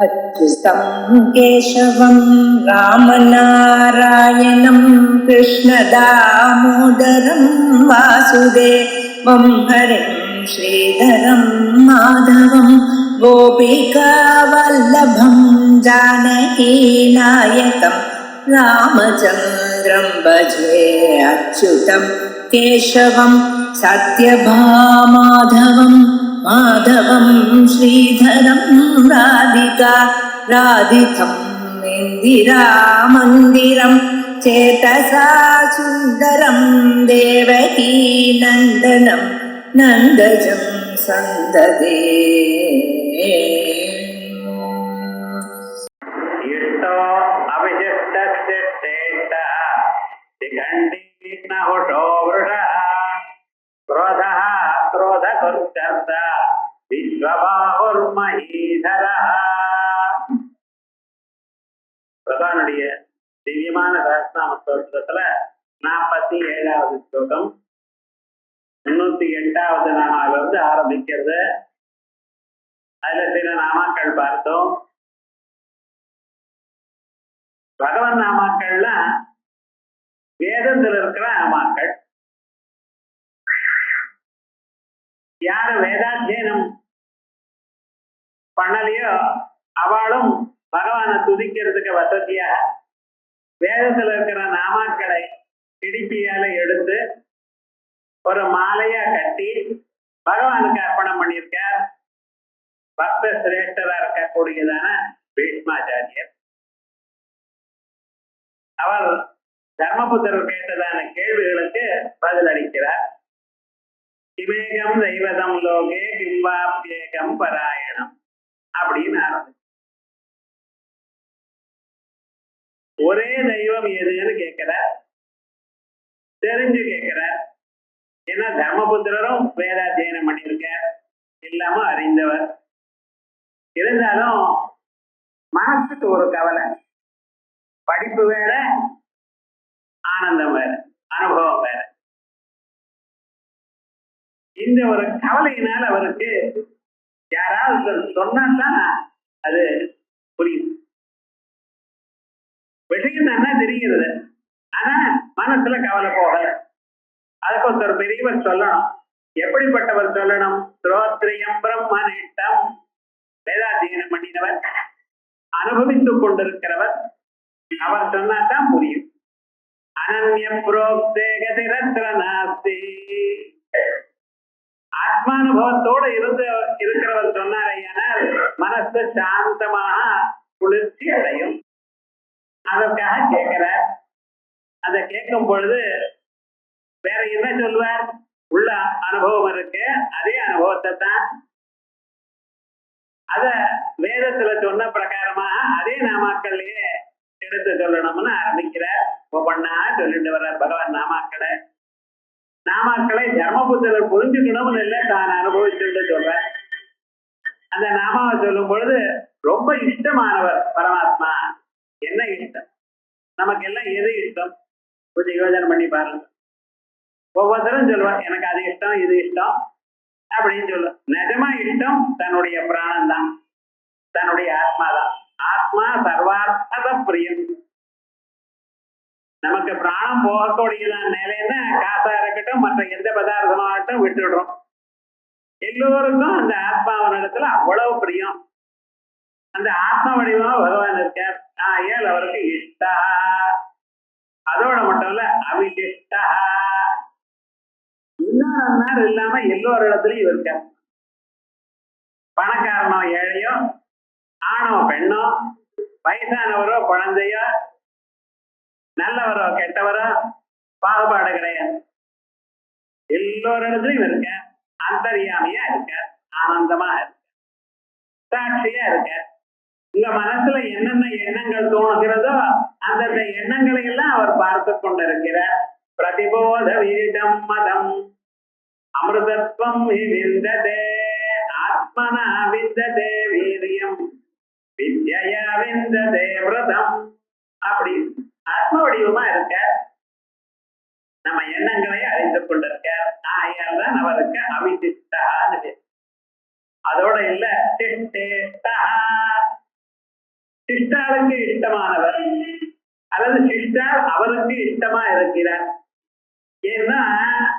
अच्युतं केशवं रामनारायणं कृष्णदामोदरं वासुदेवं हरिं श्रीधरं माधवं गोपिकावल्लभं जानकीनायकं रामचन्द्रं भजे अच्युतं केशवं सत्यभामाधवं माधवं श्रीधरं राधितं इन्दिरामन्दिरं चेतसा सुन्दरं देवकी नन्दनं नन्दजं सन्ददे பகவானுடைய திவ்யமான சஹஸ்ரநாம ஸ்தோத்திரத்துல 47வது ஸ்லோகம் 308வது நாமாவிலிருந்து ஆரம்பிக்கிறது. அதுல சில நாமாக்கள் பார்த்தோம். பகவன் நாமாக்கள்லாம் வேதத்தில் இருக்கிற நாமாக்கள். யாரு வேதாத்தியனம் பண்ணலையோ அவளும் பகவானை துதிக்கிறதுக்கு வசதியாக வேதத்துல இருக்கிற நாமாக்களை இடிப்பியால எடுத்து ஒரு மாலையா கட்டி பகவானுக்கு அர்ப்பணம் பண்ணியிருக்கார். பக்த சிரேஷ்டரா இருக்கக்கூடியதான பீஷ்மாச்சாரியர். அவர் தர்மபுத்தர் கேட்டதான கேள்விகளுக்கு பதில் அளிக்கிறார். கிமேகம் தெய்வதம் லோகே கிம்பாப்யேகம் பராயணம் அப்படின்னு ஆரம்பிச்சு ஒரே தெய்வம் எதுன்னு கேட்கிறார். தெரிஞ்சு கேட்கிறார். ஏன்னா தர்மபுத்திரரும் வேதாத்தியனம் பண்ணியிருக்கார், இல்லாம அறிந்தவர். இருந்தாலும் மனசுக்கு ஒரு கவலை. படிப்பு வேற, ஆனந்தம் வேற, அனுபவம் வேற. இந்த ஒரு கவலையினால் அவருக்கு யாராவது சொன்னாதான் அது புரியும். விஷயம் தானே தெரிகிறது, ஆனா மனசுல கவலை போகல. அதுக்கு ஒரு பெரியவர் சொல்லணும். எப்படிப்பட்டவர் சொல்லணும்? ஸ்ரோத்ரியம் பிரம்மனிட்டம், வேதாத்தியனம் பண்ணினவர், அனுபவித்துக் கொண்டிருக்கிறவர். அவர் சொன்னாதான் புரியும். அனன்யம் புரோக்தேகதிரத்ர நாஸ்தி, ஆத்மானுபவத்தோடு இருக்கிறவர் சொன்னாரையானால் மனசு சாந்தமாக குளிர்ச்சி அடையும். அதற்காக கேட்கிறார். அதை கேட்கும் பொழுது வேற என்ன சொல்வார்? உள்ள அனுபவம் இருக்கு, அதே அனுபவத்தை தான் அத வேதத்துல சொன்ன பிரகாரமாக அதே நாமாக்கள்லயே எடுத்து சொல்லணும்னு ஆரம்பிக்கிறார். ஒவ்வொன்னா சொல்லிட்டு வர்றார் பகவான் நாமாக்களை. நாமாக்களை தர்மபுத்திரர் புரிஞ்சுக்கணும்னு இல்லை, தான் அனுபவிச்சுட்டு சொல்றார். அந்த நாமாவை சொல்லும் பொழுது ரொம்ப இஷ்டமானவர் பரமாத்மா. என்ன இஷ்டம்? நமக்கு எல்லாம் எது இஷ்டம்? கொஞ்சம் யோசனை பண்ணி பாருங்க. ஒவ்வொருத்தரும் சொல்லுவார், எனக்கு அது இஷ்டம், இது இஷ்டம் அப்படின்னு சொல்லுவார். நிஜமா இஷ்டம் தன்னுடைய பிராணம் தான், தன்னுடைய ஆத்மா தான். ஆத்மா சர்வார்த்த பிரியம். நமக்கு பிராணம் போகக்கூடியதான் நிலைன்னா காசா இருக்கட்டும், மற்ற எந்த பதார்த்தமாகட்டும் விட்டுடுறோம். எல்லோருக்கும் அந்த ஆத்மாவனிடத்துல அவ்வளவு பிரியம். அந்த ஆத்ம வடிவமா பகவான் இருக்கார். ஏல் அவருக்கு இஷ்டா. அதோட மட்டும் இல்ல, அவிசிஷ்டா. இன்னொரு இல்லாம எல்லோரு இடத்துலயும் இருக்கார். பணக்காரனோ ஏழையோ, ஆணோ பெண்ணோ, வயசானவரோ குழந்தையோ, நல்லவரோ கெட்டவரோ பாகுபாடு கிடையாது. எல்லோரு இடத்துலயும் இருக்க, அந்தரியாமையா இருக்க, ஆனந்தமா இருக்க, சாட்சியா இருக்க. உங்க மனசுல என்னென்ன எண்ணங்கள் தோணுகிறதோ அந்தந்த எண்ணங்களை எல்லாம் அவர் பார்த்து கொண்டிருக்கிறார். பிரதிபோத விரிதம் மதம் அமிர்தத்வம் விந்ததே ஆத்மனா விந்ததே வீரியம் வித்யா விந்ததே விரதம். அப்படி ஆத்ம வடிவமா இருக்க, நம்ம எண்ணங்களை அறிந்து கொண்டிருக்கார். ஆகையால் தான் அவருக்கு அவிசிஷ்டான்னு. அதோட இல்ல சிஷ்டாளுக்கு இஷ்டமானவர் அல்லது சிஷ்டால் அவருக்கு இஷ்டமா இருக்கிறார். ஏன்னா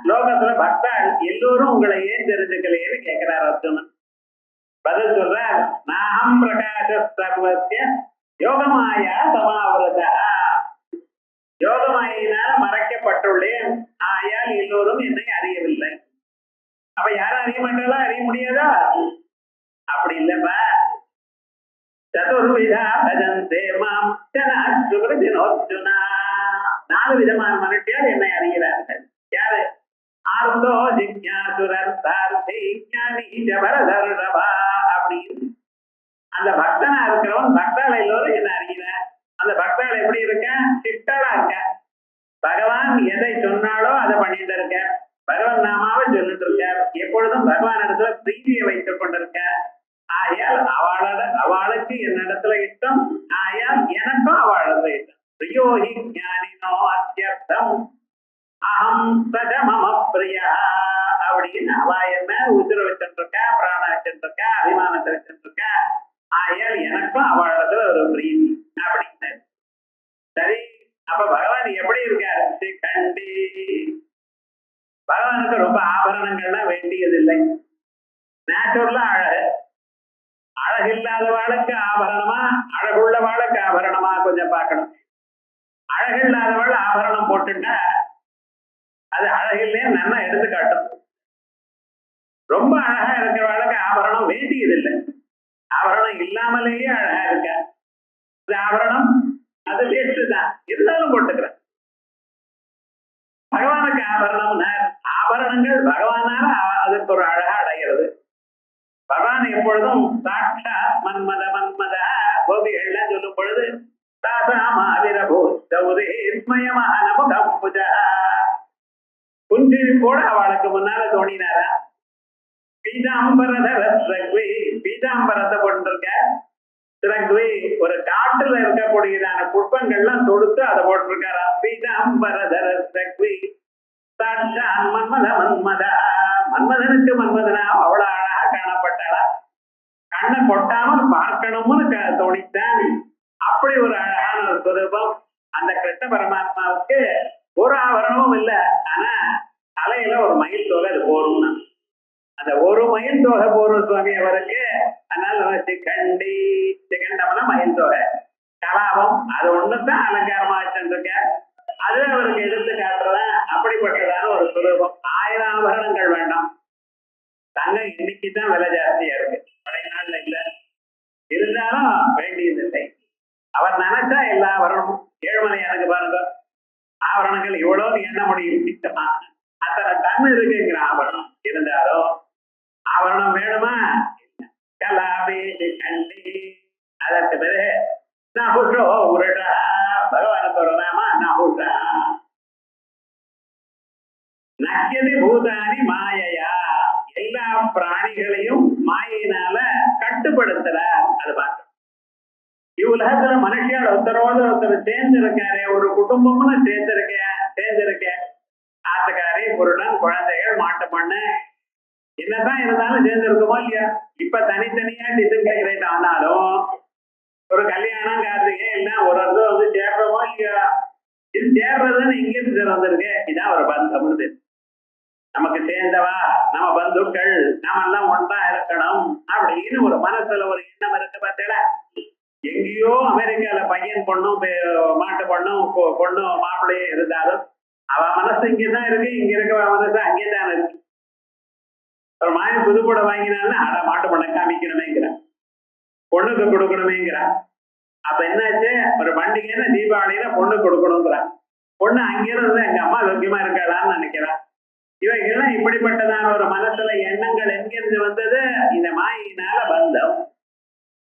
லோகத்துல பக்தாள் எல்லோரும் உங்களை ஏன் தெரிஞ்சுக்கலையேன்னு கேட்கிறார் அர்ஜுனன். பதில் சொல்றார், நாகம் பிரகாச சர்வஸ்ய யோகமாயா சமாவிரதா, யோகமாயினால் மறைக்கப்பட்டுள்ளேன், ஆயால் எல்லோரும் என்னை அறியவில்லை. அப்ப யாரும் அறிய மாட்டாளா? அறிய முடியாதா? அப்படி இல்லப்பா. சதுர்விதா பஜந்தே மாம் ஜனாத்சுகிருதினோர்ஜுனா, 4 விதமான மனுஷியார் என்னை அறிகிறார்கள். யாரு? ஆர்த்தோ ஜிக்ஞாசுரர் சார்த்தி ஞானி ஜபரதர்ஷபா அப்படின்னு அந்த பக்தனா இருக்கிறவன் பக்தாள் எல்லோரும் என்ன அறிகிறார். அந்த பக்தாள் எப்படி இருக்க? சிஷ்டலா இருக்க. பகவான் எதை சொன்னாலோ அதை பண்ணிட்டு இருக்க. பகவான் நாமாவை சொல்லிட்டு இருக்க. எப்பொழுதும் பகவான் இடத்துல பிரீதியை வைத்துக் கொண்டிருக்க. ஆயால் அவளுக்கு என்னிடத்துல இஷ்டம், ஆயால் எனக்கும் அவளிடத்துல இஷ்டம். பிரியோஹி ஞானினோ அத்தியர்த்தம் அகம் சஜ மம பிரியா அப்படின்னு அவ என்ன உதிர வச்சுருக்கா, பிராண வச்சுருக்கா, அபிமானத்தை வச்சுருக்கா. ஆயால் எனக்கும் அவளிடத்துல ஒரு பிரீதி அப்படின்னு. சரி, அப்ப பகவான் எப்படி இருக்காரு? கண்டி பகவானுக்கு ரொம்ப ஆபரணங்கள்லாம் வேண்டியதில்லை. நேச்சுரலா அழகு. அழகில்லாத வாளுக்கு ஆபரணமா, அழகுள்ள வாளுக்கு ஆபரணமா கொஞ்சம் பார்க்கணும். அழகில்லாதவாள் ஆபரணம் போட்டுட்டா அது அழகில்லே நல்லா எடுத்துக்காட்டும். ரொம்ப அழகா இருக்கிறவாளுக்கு ஆபரணம் வேண்டியதில்லை. ஆபரணம் இல்லாமலேயே அழகா இருக்க. இந்த ஆபரணம் அது வேஸ்ட் தான், இருந்தாலும் போட்டுக்கிறேன். பகவானுக்கு ஆபரணம்னா ஆபரணங்கள் பகவானால அதுக்கு ஒரு அழகா அடைகிறது. பகவான் எப்பொழுதும் சாட்சாத் மன்மத மன்மத கோபிகள்லாம் சொல்லும் பொழுது புஞ்சிரிப்போட அவளுக்கு முன்னால தோணினாரா. பீதாம்பரத்தை கொண்டிருக்க திரக்வி ஒரு காட்டுல இருக்கக்கூடியதான புஷ்பங்கள்லாம் தொடுத்து அதை போட்டிருக்காரா. பீதாம்பரதர திரக்வி சாட்சாத் மன்மத மன்மத, மன்மதனுக்கு மன்மதனா அவ்வளவு அழகா காணப்பட்டாளா. கண்ணை கொட்டாமல் பார்க்கணும்னு தோணித்தான். அப்படி ஒரு அழகான ஒரு சுரூபம் அந்த கிருஷ்ண பரமாத்மாவுக்கு. ஒரு ஆபரணமும் இல்லை, ஆனா தலையில ஒரு மயில் தொகை அது போரும். அந்த ஒரு மயில் தொகை போரும் சுவாமி அவருக்கு. அதனால சிக்கண்டி, சிக்கண்டம்னா மயில் தொகை, கலாபம், அது ஒண்ணுதான் அலங்காரமா வச்சுருக்க. அது அவருக்கு எடுத்து காட்டுறதான். அப்படிப்பட்டதான ஒரு சுரூபம். 1000 ஆபரணங்கள் வேண்டாம். தங்கம் இன்னைக்குதான் விலை ஜாஸ்தியா இருக்கு, பழைய நாள்ல இல்ல. இருந்தாலும் வேண்டியதில்லை. அவர் நினைச்சா எல்லா ஆபரணமும். ஏழுமலையானுக்கு பாருங்க, ஆபரணங்கள் இவ்வளவு எண்ண முடியும். திட்டமா அத்தனை டன் இருக்குங்கிற ஆபரணம். இருந்தாலும் ஆபரணம் வேணுமா? கலாபி கண்டி. அதற்கு பிறகு நகுஷோ உருடா, பகவானுக்கு ஒரு நாமா நகுஷா. நக்கியதி பூதானி மாயையா, எல்லா பிராணிகளையும் மாயினால கட்டுப்படுத்துறார். அது பார்க்க இவ்வுலகத்துல மனுஷியால் ஒருத்தர் சேர்ந்து இருக்காரு. ஒரு குடும்பம்னு சேர்ந்திருக்கேன். ஆத்துக்காரி, பொருடன், குழந்தைகள், மாட்டு பண்ணு, என்னதான் இருந்தாலும் சேர்ந்து இருக்குமோ இல்லையா? இப்ப தனித்தனியா டிசைன் ஆனாலும் ஒரு கல்யாணம், கார்த்திகை எல்லாம் ஒரு வந்து சேர்றோமோ இல்லையா? இது சேர்றதுன்னு இங்கிருந்து வந்திருக்கு. இதான் ஒரு பந்தம்னு. நமக்கு சேர்ந்தவா, நம்ம பந்துக்கள், நாம எல்லாம் ஒன்றா இருக்கணும் அப்படின்னு ஒரு மனசுல ஒரு எண்ணம் இருக்கு. பார்த்தீங்களா? எங்கேயோ அமெரிக்கால பையன் பொண்ணும் மாட்டு பொண்ணும் மாப்பிள்ளையும் இருந்தாலும் அவ மனசு இங்கதான் இருக்கு. இங்க இருக்க மனசு அங்கேதான் இருக்கு. ஒரு மாயன் புதுக்கூட வாங்கினாலும் அட மாட்டு பொண்ணை காமிக்கணுமேங்கிறான், பொண்ணுக்கு கொடுக்கணுமேங்கிறான். அப்ப என்னாச்சு? ஒரு பண்டிகைன்னா தீபாவளியில பொண்ணு கொடுக்கணுங்கிறான். பொண்ணு அங்கிருந்து எங்க அம்மா சௌக்கியமா இருக்காளான்னு நினைக்கிறான். இவைகள்லாம் இப்படிப்பட்டதான ஒரு மனசுல எண்ணங்கள் எங்கிருந்து வந்தது? இந்த மாயினால பந்தம்.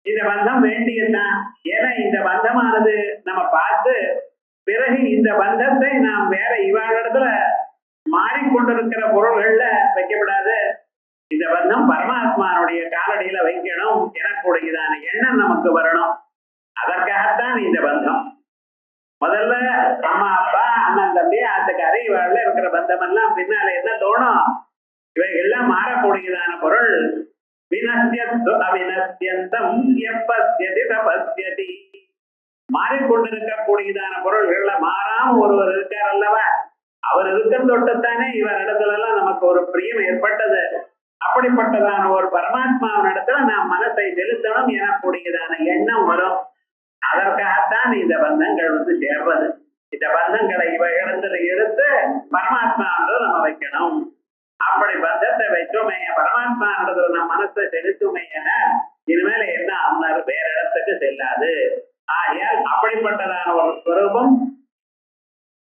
இந்த பந்தம் வேண்டியதுதான். ஏன்னா இந்த பந்தமானது நம்ம பார்த்து பிறகு இந்த பந்தத்தை நாம் வேற இவாளிடத்துல மாறிக்கொண்டிருக்கிற பொருள்கள்ல வைக்கப்படாது. இந்த பந்தம் பரமாத்மானுடைய காலடியில வைக்கணும் எனக்கூடியதான எண்ணம் நமக்கு வரணும். அதற்காகத்தான் இந்த பந்தம். முதல்ல அம்மா, அப்பா, அண்ணன், தம்பி, ஆத்துக்காரி இவாள்ல இருக்கிற பந்தம் எல்லாம் பின்னால என்ன தோணும்? இவைகள்லாம் மாறக்கூடியதான பொருள். வினஸ்யத்து அவினஸ்யந்தம் எப்பஸ்யதி தபஸ்யதி கொண்டிருக்கக்கூடியதான பொருள்கள்ல மாறாம ஒருவர் இருக்கார் அல்லவா, அவர் இருக்கிற தொட்டுத்தானே இவர் இடத்துல எல்லாம் நமக்கு ஒரு பிரியம் ஏற்பட்டது. அப்படிப்பட்டதான ஒரு பரமாத்மாவின் இடத்துல நாம் மனத்தை செலுத்தணும் எனக்கூடியதான எண்ணம் வரும். அதற்காகத்தான் இந்த பந்தங்கள் சேர்வது. இந்த பந்தங்களை எடுத்து பரமாத்மான்றது நம்ம வைக்கணும். அப்படி பந்தத்தை வைத்தோமே, பரமாத்மான்றது நம்ம மனசை செலுத்துமே என இனிமேல என்ன ஆனாரு வேற இடத்துக்கு செல்லாது. ஆகையால் அப்படிப்பட்டதான ஒரு ஸ்வரூபம்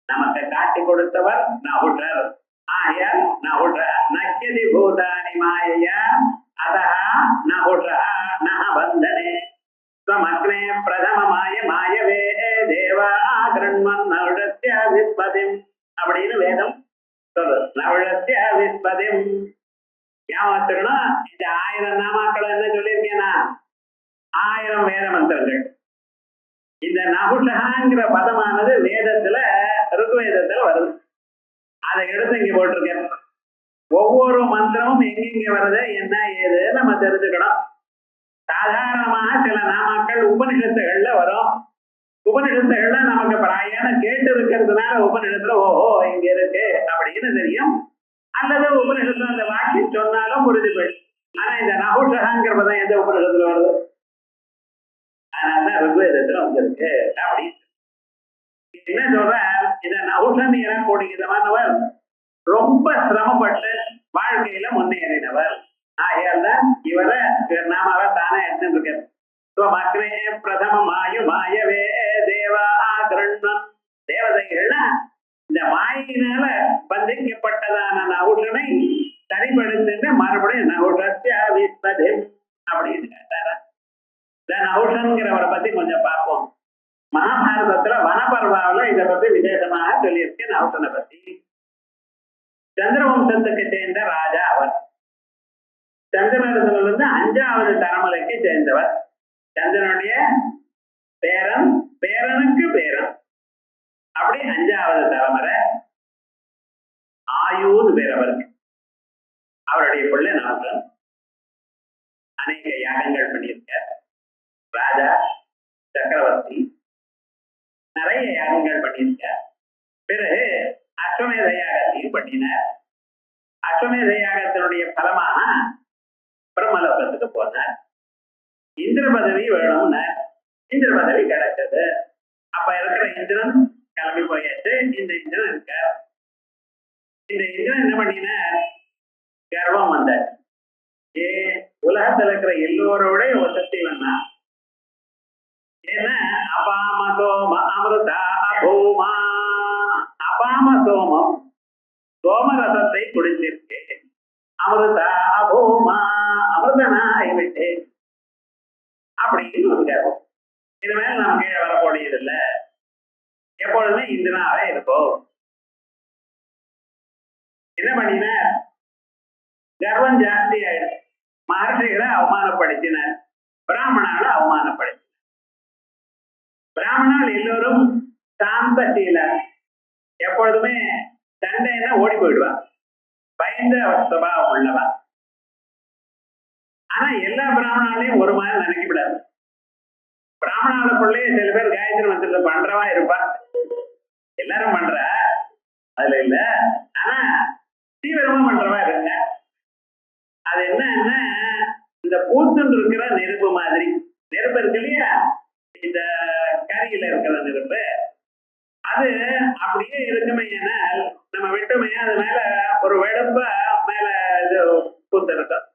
நமக்கு காட்டி கொடுத்தவர் நகுடர். ஆகையால் நகுட நக்கியதி பூதானி மாயையா அதா நகுட நக பந்தனே ஸ்வமக்னே பிரதம மாய மாயவே தேவா கிருண்மன் நகுடத்ய விஸ்பதிம் அப்படின்னு வேதம் சொல்லு. நகுடத்ய விஸ்பதிம் ஞாபகத்துக்கணும். இந்த 1000 நாமாக்கள் என்ன சொல்லியிருக்கேன்னா 1000 வேத மந்திரங்கள். இந்த நகுஷங்கிற பதமானது வேதத்துல ருக்வேதத்துல வருது. அதை எடுத்து இங்க போட்டிருக்கேன். ஒவ்வொரு மந்திரமும் எங்கெங்க வருது என்ன ஏது நம்ம தெரிஞ்சுக்கணும். சாதாரணமாக சில நாமாக்கள் உபனிஷத்துகள்ல வரும். உபனிஷத்துகள்ல நமக்கு பிராயான கேட்டு இருக்கிறதுனால உபனிஷத்துல ஓஹோ இங்க இருக்கு அப்படின்னு தெரியும். அல்லது உபனிஷத்துல அந்த வாக்கியம் சொன்னாலும் புரிஞ்சு போயிடும். ஆனா இந்த நகுஷங்கிற பதம் எந்த உபனிஷத்துல வருது? அதனாலதான் ருக்வேதத்துல வந்திருக்கு. அப்படி என்ன சொல்ற, இந்த நகுஷன் எனக்கூடியவர் ரொம்ப சிரமப்பட்டு வாழ்க்கையில முன்னேறினவர். ஆகையால் தான் இவரை நாமாவை தானே எடுத்துருக்காரு. பிரதம மாயு மாயவே தேவா கிருண்மன். தேவதைகள்னா இந்த மாயினால பந்திக்கப்பட்டதான நகுஷனை சரிபடுத்து மறுபடியும் நகுஷத்ய விஸ்பதிம் அப்படின்னு கேட்டாரா. இந்த நகுஷன்கிறவரை பத்தி கொஞ்சம் பார்ப்போம். மகாபாரதத்துல வனபர்வாவில இதை பத்தி விசேஷமாக சொல்லியிருக்கேன். நகுஷனை பத்தி சந்திரவம்சத்துக்கு சேர்ந்த ராஜா அவர். சந்திரனிடத்துல இருந்து 5வது தலைமுறைக்கு சேர்ந்தவர். சந்திரனுடைய பேரன், பேரனுக்கு பேரன், அப்படி 5வது தலைமுறை. ஆயுது பேர் அவருக்கு. அவருடைய பிள்ளை நகுஷன். அநேக யாகங்கள் பண்ணியிருக்கார். ராஜா சக்கரவர்த்தி நிறைய யாகங்கள் பண்ணியிருக்கார். பிறகு அஸ்வமேத யாகத்தையும் பண்ணினார். அஸ்வமேத யாகத்தினுடைய பலமாக பிரம்மலோகத்துக்கு போனார். இந்திர பதவி வேணும்னு இந்திர பதவி கிடைச்சது. அப்ப இருக்கிற இந்திரன் கிளம்பி போயாச்சு. இந்த இந்திரன் இருக்கார். இந்த இந்திரன் என்ன பண்ணினார், கர்வம் வந்தார். உலகத்துல இருக்கிற எல்லோரோட வசதி வேணா. ஏன்னா அபாம சோம அமிர்தா அபூமா. அபாம சோமம் சோமரசத்தை குடிச்சிருக்கேன். அமிர்தா அபூமா அமிர்தனாய் விட்டேன் அப்படின்னு ஒரு கர்வம். இது மேல நம்ம கீழே வரக்கூடியது இல்லை. எப்பொழுதுமே இந்திரனாவே இருப்போம். என்ன பண்ணின, கர்வம் ஜாஸ்தி ஆயிடுச்சு. மகர்ஷிகளை அவமானப்படுத்தினார். பிராமணால அவமானப்படுத்தினார். பிராமணால் எல்லோரும் சாந்த சீலர். எப்பொழுதுமே சண்டைன்னா ஓடி போயிடுவான். பயந்த சுபாவம் உள்ளவா. ஆனா எல்லா பிராமணாலையும் ஒரு மாதிரி நினைக்கப்படாது. பிராமணாளுக்குள்ளே சில பேர் காயத்ரி மந்திரத்தை பண்றவா இருப்பா. எல்லாரும் பண்ற அதுல இல்ல, ஆனா தீவிரமா பண்றவா இருங்க. அது என்னன்னா இந்த பூத்துன்னு இருக்கிற நெருப்பு மாதிரி. நெருப்பு இருக்கு இல்லையா, இந்த கரியில இருக்கிற நெருப்பு, அது அப்படியே இருக்குமே. நம்ம விட்டுமே அது மேல ஒரு வெடுப்ப மேல இது பூத்து இருக்கும்.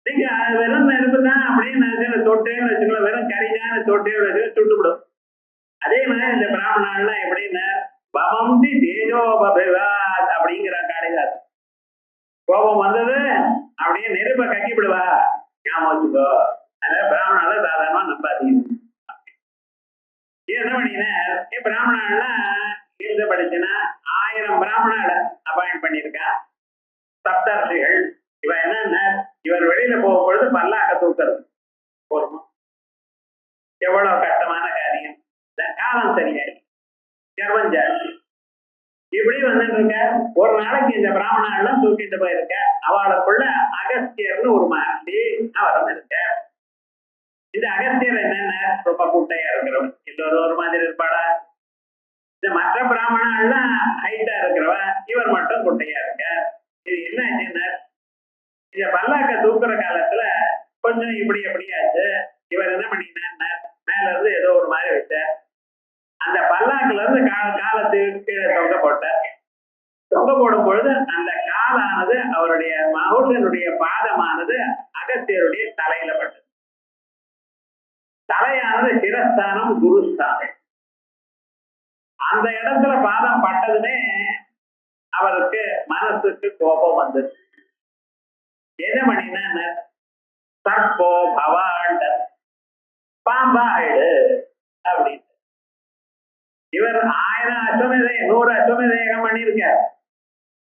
நீங்க வெறும் நெருப்பு தான் அப்படின்னு தொட்டேன்னு வச்சுக்கலாம். வெறும் கரிதான் தொட்டேன்னு வச்சு சுட்டுவிடும். அதே மாதிரி இந்த பிராமணாலாம் எப்படின்னா பவந்தி தேஜோபவாத் அப்படிங்கிற காளிதாஸ். கோபம் வந்தது அப்படியே நெருப்பை கக்கிவிடுவா. ஞாபகம் வச்சுக்கோ. அதனால பிராமணால சாதாரணமா நம்பாதீங்க. என்ன பண்ணினா பிராமணாலாம் எழுத படிச்சுன்னா 1000 பிராமணால அப்பாயிண்ட் பண்ணியிருக்கா. சப்தர்ஷிகள். இவ என்ன, இவர் வெளியில போகும்பொழுது பல்லாக்க தூக்குறது போருமா. எவ்வளவு கஷ்டமான காரியம். காலம் சரியாயி கர்வம் ஜாஸ்தி. இப்படி வந்துட்டு இருக்க. ஒரு நாளைக்கு இந்த பிராமணாலாம் தூக்கிட்டு போயிருக்க. அவளுக்குள்ள அகஸ்தியர்னு ஒரு மகர்ஷி அவர் இருக்க. இந்த அகஸ்தியர் என்னென்ன ரொம்ப குட்டையா இருக்கிறவன், எல்லோரும் ஒரு மாதிரி இருப்பாடா. இந்த மற்ற பிராமணாலாம் ஹைட்டா இருக்கிறவ, இவர் மட்டும் குட்டையா இருக்க. இது என்ன ஆச்சுன்னா, இந்த பல்லாக்க தூக்குற காலத்துல கொஞ்சம் இப்படி எப்படியாச்சு. இவர் என்ன பண்ணினார், மேல இருந்து ஏதோ ஒரு மாதிரி வச்சார். அந்த பல்லாக்குல இருந்து காலத்துக்கு கீழே தொங்க போட்டார். தொங்க போடும் பொழுது அந்த காலானது அவருடைய மகனுடைய பாதமானது அகஸ்தியருடைய தலையில பட்டது. தலையானது சிரஸ்தானம், குருஸ்தானம். அந்த இடத்துல பாதம் பட்டதுமே அவருக்கு மனசுக்கு கோபம் வந்தது. என்ன பண்ணினா, தற்போ பவாண்ட பாம்பாயிடு அப்படின்னு. இவர் 1000 அஸ்வமேதம் 100 அஸ்வமேதம் பண்ணியிருக்கார்,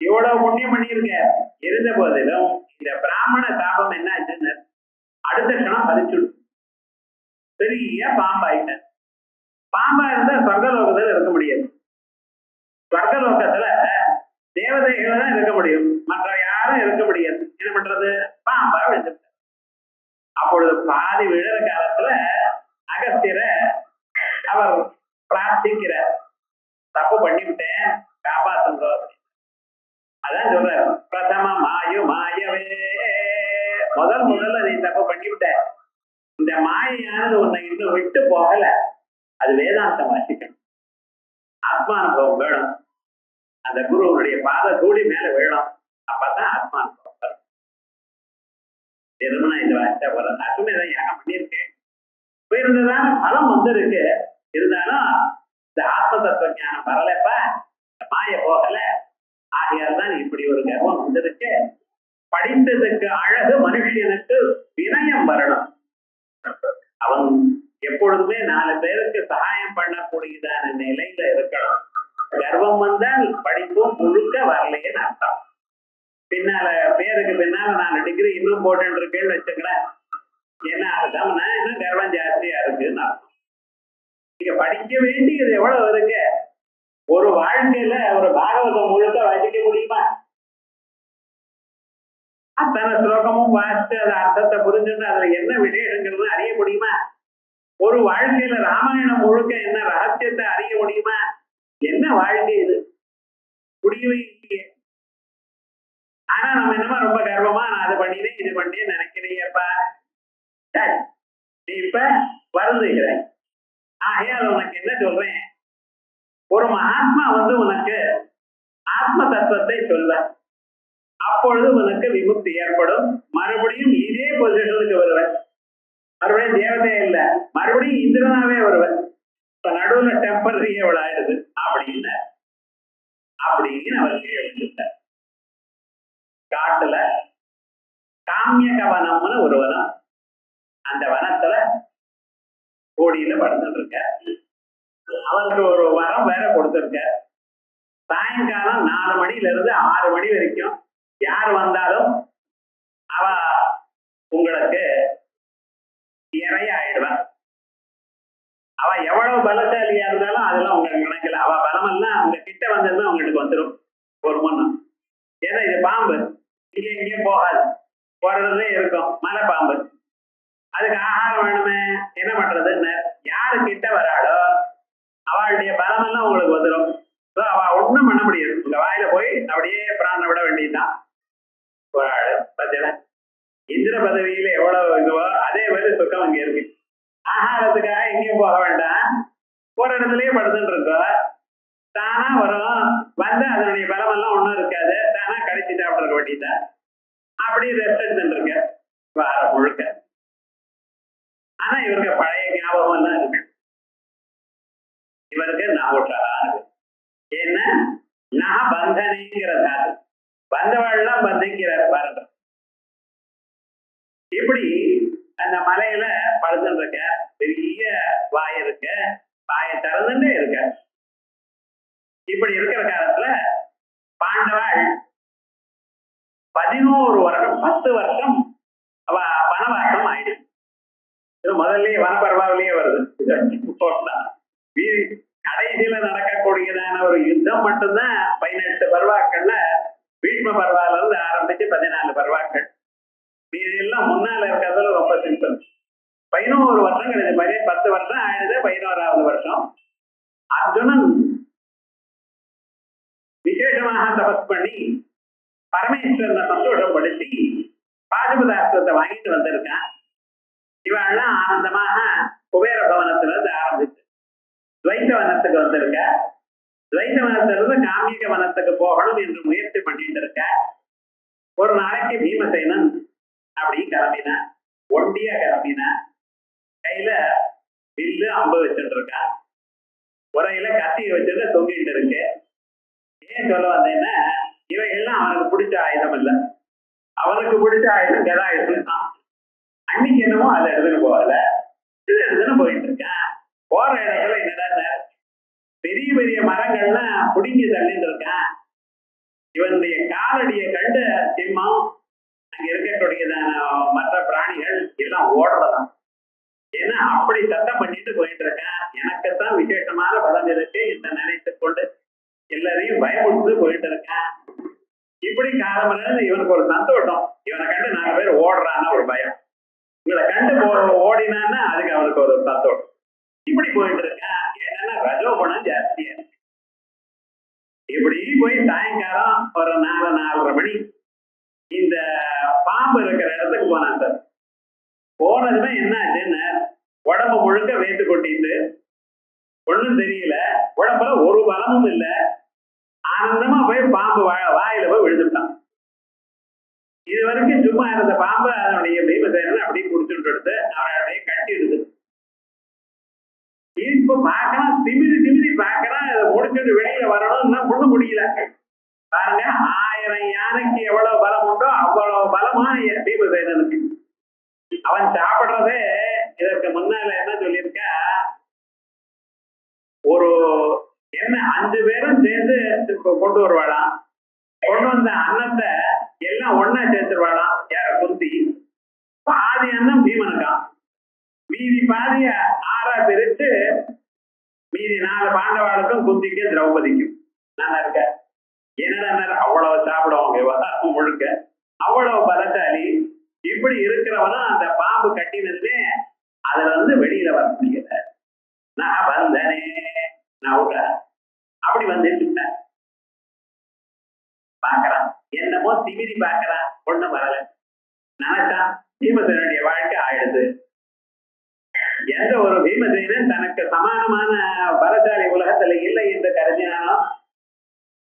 இவ்வளவு புண்ணியம் பண்ணியிருக்கார். இருந்த போதிலும் இந்த பிராமண சாபம் என்ன ஆச்சுன்னு அடுத்த கணம் பதிச்சுடும். பெரிய பாம்பாயிட்டார். பாம்பா இருந்தா சொர்க்கலோகத்துல இருக்க முடியாது. சொர்க்கலோகத்துல தேவதைகள் தான் இருக்க முடியும், மற்ற யாரும் இருக்க முடியாது. என்ன பண்றது, பாம்பா விழுந்துட்டார். அப்பொழுது பாதி விழுற காலத்துல அகஸ்தியரை அவர் பிரார்த்திக்கிறார், தப்பு பண்ணிவிட்டேன் காப்பாத்துங்க. அதான் சொல்ற, பிரதம மாயு மாயவே, முதல்ல நீ தப்பு பண்ணிவிட்ட. இந்த மாயையானது உன்னை இன்னும் விட்டு போகல. அது வேதாந்தம் வாசிக்கணும், ஆத்மானுபவம் வேணும். அந்த குருவனுடைய பாத தூளி மேல வேணும், அப்பதான் ஆத்மானுபவம் வரும். எதுனா இந்த வாசிச்சா போல அசுமேதான் யாகம் பண்ணியிருக்கேன், போயிருந்ததான பலம் வந்திருக்கு. இருந்தாலும் இந்த ஆத்ம தத்துவ ஞானம் வரலப்பா, மாய போகல. ஆகையால் தான் இப்படி ஒரு கர்வம் வந்திருக்கு. படித்ததுக்கு அழகு மனுஷனுக்கு வினயம் வரணும். அவன் எப்பொழுதுமே 4 பேருக்கு சகாயம் பண்ணக்கூடியதான நிலையில இருக்கணும். கர்வம் வந்தால் படிப்பும் முழுக்க வரலைன்னு அர்த்தம். பின்னால பேருக்கு பின்னால 4 டிகிரி இன்னும் போட்டு இருக்கேன்னு வச்சுங்களேன், என்ன அர்த்தம்னா இன்னும் கர்வம் ஜாஸ்தியா இருக்குன்னு அர்த்தம். நீங்க படிக்க வேண்டியது எவ்வளவு இருக்கு. ஒரு வாழ்க்கையில ஒரு பாகவதம் முழுக்க வாசிக்க முடியுமா? அத்தனை ஸ்லோகமும் வாசித்து அது அர்த்தத்தை புரிஞ்சுட்டு அதுல என்ன விஷயங்கிறது அறிய முடியுமா? ஒரு வாழ்க்கையில ராமாயணம் முழுக்க என்ன ரகசியத்தை அறிய முடியுமா? என்ன வாழ்க்கை இது, முடியவே இல்லையே. ஆனா நம்ம என்னமா ரொம்ப கர்வமா நான் அதை பண்ணினேன் இது பண்ணேன்னு நினைக்கிறீங்கப்பா. நீ இப்ப வருந்துகிறேன். ஆகையால் உனக்கு என்ன சொல்றேன், ஒரு மகாத்மா உனக்கு ஆத்ம தத்துவத்தை சொல்ல, அப்பொழுது உனக்கு விமுக்தி ஏற்படும். மறுபடியும் இதே பொசிஷனுக்கு வருவன். மறுபடியும் தேவதை இல்ல, மறுபடியும் இந்திரனாவே வருவன். இப்ப நடுவுல டெம்பரரி எவ்வளவு ஆயிடுது அப்படின்னு அவர் கேள்விட்டார். காட்டுல காமிய கவனம்னு ஒரு வனம், அந்த வனத்துல கோடியில படுத்துட்டு இருக்க. அவருக்கு ஒரு வரம் வேற கொடுத்திருக்க. சாயங்காலம் 4 மணில இருந்து 6 மணி வரைக்கும் யார் வந்தாலும் அவ உங்களுக்கு இறையாயிடுவான். அவ எவ்வளவு பலசாலியா இருந்தாலும் அதெல்லாம் உங்களுக்கு கணக்கில். அவ பலமெல்லாம் உங்க கிட்ட வந்ததுன்னா உங்களுக்கு வந்துடும் ஒரு முன்னம். ஏன்னா இது பாம்பு, இங்க எங்கேயும் போகாது, போறதே இருக்கும். மலை பாம்பு, அதுக்கு ஆகாரம் வேணுமே. என்ன பண்றதுன்னு யாரு கிட்ட வராளோ அவளுடைய பலமெல்லாம் உங்களுக்கு வந்துடும். அவ ஒண்ணும் பண்ண முடியாது. உங்க வாயில போய் அப்படியே பிராண விட வேண்டியதுதான். ஒரு ஆளு பார்த்தீங்கன்னா இந்திர பதவியில எவ்வளவு இதுவோ அதே மாதிரி சுக்கம் அங்க இருக்கு. ஆகாரத்துக்காக எங்கேயும் போக வேண்டாம், ஒரு இடத்துலயே படுத்துட்டு இருக்கோம். தானா வரும், வந்து அதனுடைய பலமெல்லாம் ஒண்ணும் இருக்காது, தானா கடிச்சு சாப்பிட வேண்டியதான். அப்படி ரெஸ்ட் எடுத்துட்டு இருக்க வாரம் முழுக்க. ஆனா இவருக்கு பழைய ஞாபகம் எல்லாம் இருக்கு. இவருக்கு நாவுட்டாரு. ஏன்னா நான் பந்தனைங்கிற தாது, வந்தவாள்லாம் பந்திக்கிறார் பாருங்க. இப்படி அந்த மலையில படுத்துட்டு இருக்க, பெரிய வாய் இருக்க, வாயை திறந்துட்டே இருக்க. இப்படி இருக்கிற காலத்துல பாண்டவாள் 11 வருடம் 10 வருஷம் அவ வனவாசம் ஆயிடுச்சு. இது முதல்லயே வனப்பரவாவிலேயே வருது. கடைசியில நடக்கக்கூடியதான ஒரு யுத்தம் மட்டும்தான் 18 பருவாக்கள்ல பீஷ்ம பருவால இருந்து ஆரம்பிச்சு 14 பருவாக்கள். இதெல்லாம் முன்னால இருக்கிறதுல ரொம்ப சிம்பிள். 11 வருஷம் கிடையாது, 10 வருஷம் ஆயிடுது, 11வது வருஷம் அர்ஜுனன் விசேஷமாக தபஸ் பண்ணி பரமேஸ்வரனை சந்தோஷப்படுத்தி பாசுபதாஸ்திரத்தை வாங்கிட்டு வந்திருக்கான். இவெல்லாம் ஆனந்தமாக குபேர பவனத்துல இருந்து ஆரம்பிச்சு துவைத்த வனத்துக்கு வந்திருக்க. துவைத்த வனத்திலிருந்து காமிக வனத்துக்கு போகணும் என்று முயற்சி பண்ணிட்டு இருக்க. ஒரு நாளைக்கு பீமசேனன் அப்படி கிளம்பின, ஒண்டியா கிளம்பின. கையில வில்லு அம்பு வச்சுட்டு இருக்கான், உரையில கத்தியை வச்சுட்டு தொங்கிட்டு இருக்கு. ஏன் சொல்ல வந்தேன்னா, இவைகள்லாம் அவனுக்கு பிடிச்ச ஆயுதம் இல்லை. அவனுக்கு பிடிச்ச ஆயுதம் கதாயுதம் தான். அன்னைக்கு என்னமோ அதை எடுத்துன்னு போகல, இது எடுத்துன்னு போயிட்டு இருக்கான். போற இடத்துல என்னடா பெரிய பெரிய மரங்கள்லாம் புடிங்கி தள்ளிட்டு இருக்கான். இவனுடைய காலடியை கண்டு சிம்மம், அங்க இருக்கக்கூடியதான மற்ற பிராணிகள் எல்லாம் ஓடுறதான். ஏன்னா அப்படி சத்தம் பண்ணிட்டு போயிட்டு இருக்கேன். எனக்குத்தான் விசேஷமான பலம் இருக்கு என்று நினைத்து கொண்டு எல்லாரையும் பயமுடுத்து போயிட்டு இருக்கேன். இப்படி காலமல்ல இவனுக்கு ஒரு சந்தோஷம். இவனை கண்டு 4 பேர் ஓடுறான்னா ஒரு பயம், இவனை கண்டு ஓடினான்னா அதுக்கு அவனுக்கு ஒரு சந்தோஷம். இப்படி போயிட்டு இருக்கேன். என்னன்னா ரஜோகுணம் ஜாஸ்தியா. இப்படி போய் சாயங்காலம் ஒரு 4-4:30 மணி இந்த பாம்பு இருக்கிற இடத்துக்கு போனான் சார். போனதுமே என்ன ஆச்சுன்னு, உடம்பு முழுக்க வேட்டு கொட்டிட்டு ஒண்ணும் தெரியல, உடம்புல ஒரு பலமும் இல்லை. ஆனந்தமா போய் பாம்பு வாயில போய் விழுந்துட்டான். இது வரைக்கும் சும்மா இருந்த பாம்பு அதனுடைய பீமசேனன் அப்படியே குடிச்சுட்டு எடுத்து அவரை அப்படியே கட்டிடுது. இப்ப பாக்கலாம், திமிரி பாக்கலாம், அதை முடிச்சுட்டு வெளியில வரணும்னா ஒண்ணு முடியல. பாருங்க, 1000 யானைக்கு எவ்வளவு பலம் உண்டோ அவ்வளவு பலமா பீமசேனனுக்கு. அவன் சாப்பிடுறதே இதற்கு முன்னால என்ன சொல்லியிருக்க, ஒரு என்ன 5 பேரும் சேர்ந்து கொண்டு வருவாளாம். கொண்டு வந்த அன்னத்தை எல்லாம் ஒன்னா சேர்த்துருவாளாம். யார குந்தி பாதி அன்னம் பீமனுக்கான், மீதி பாதிய 6ஆ பிரித்து மீதி 4 பாண்டவாளுக்கும் குந்திக்கும் திரௌபதிக்கும். நல்லா இருக்க என்னடா அவ்வளவு சாப்பிடுவாங்க முழுக்க, அவ்வளவு பலசாலி. இப்படி இருக்கிறவனும் அந்த பாம்பு கட்டினதுமே அதுல வெளியில வர முடியல. நான் வந்தனே நான் அப்படி வந்துட்டு பாக்குறான். என்னமோ திமிரி பாக்குறான், ஒண்ணும் வரல. நினைச்சான் பீமசேனுடைய வாழ்க்கை ஆயிடுது. எந்த ஒரு பீமசேனன் தனக்கு சமானமான பலசாலி உலகத்துல இல்லை என்று கருதினானோ,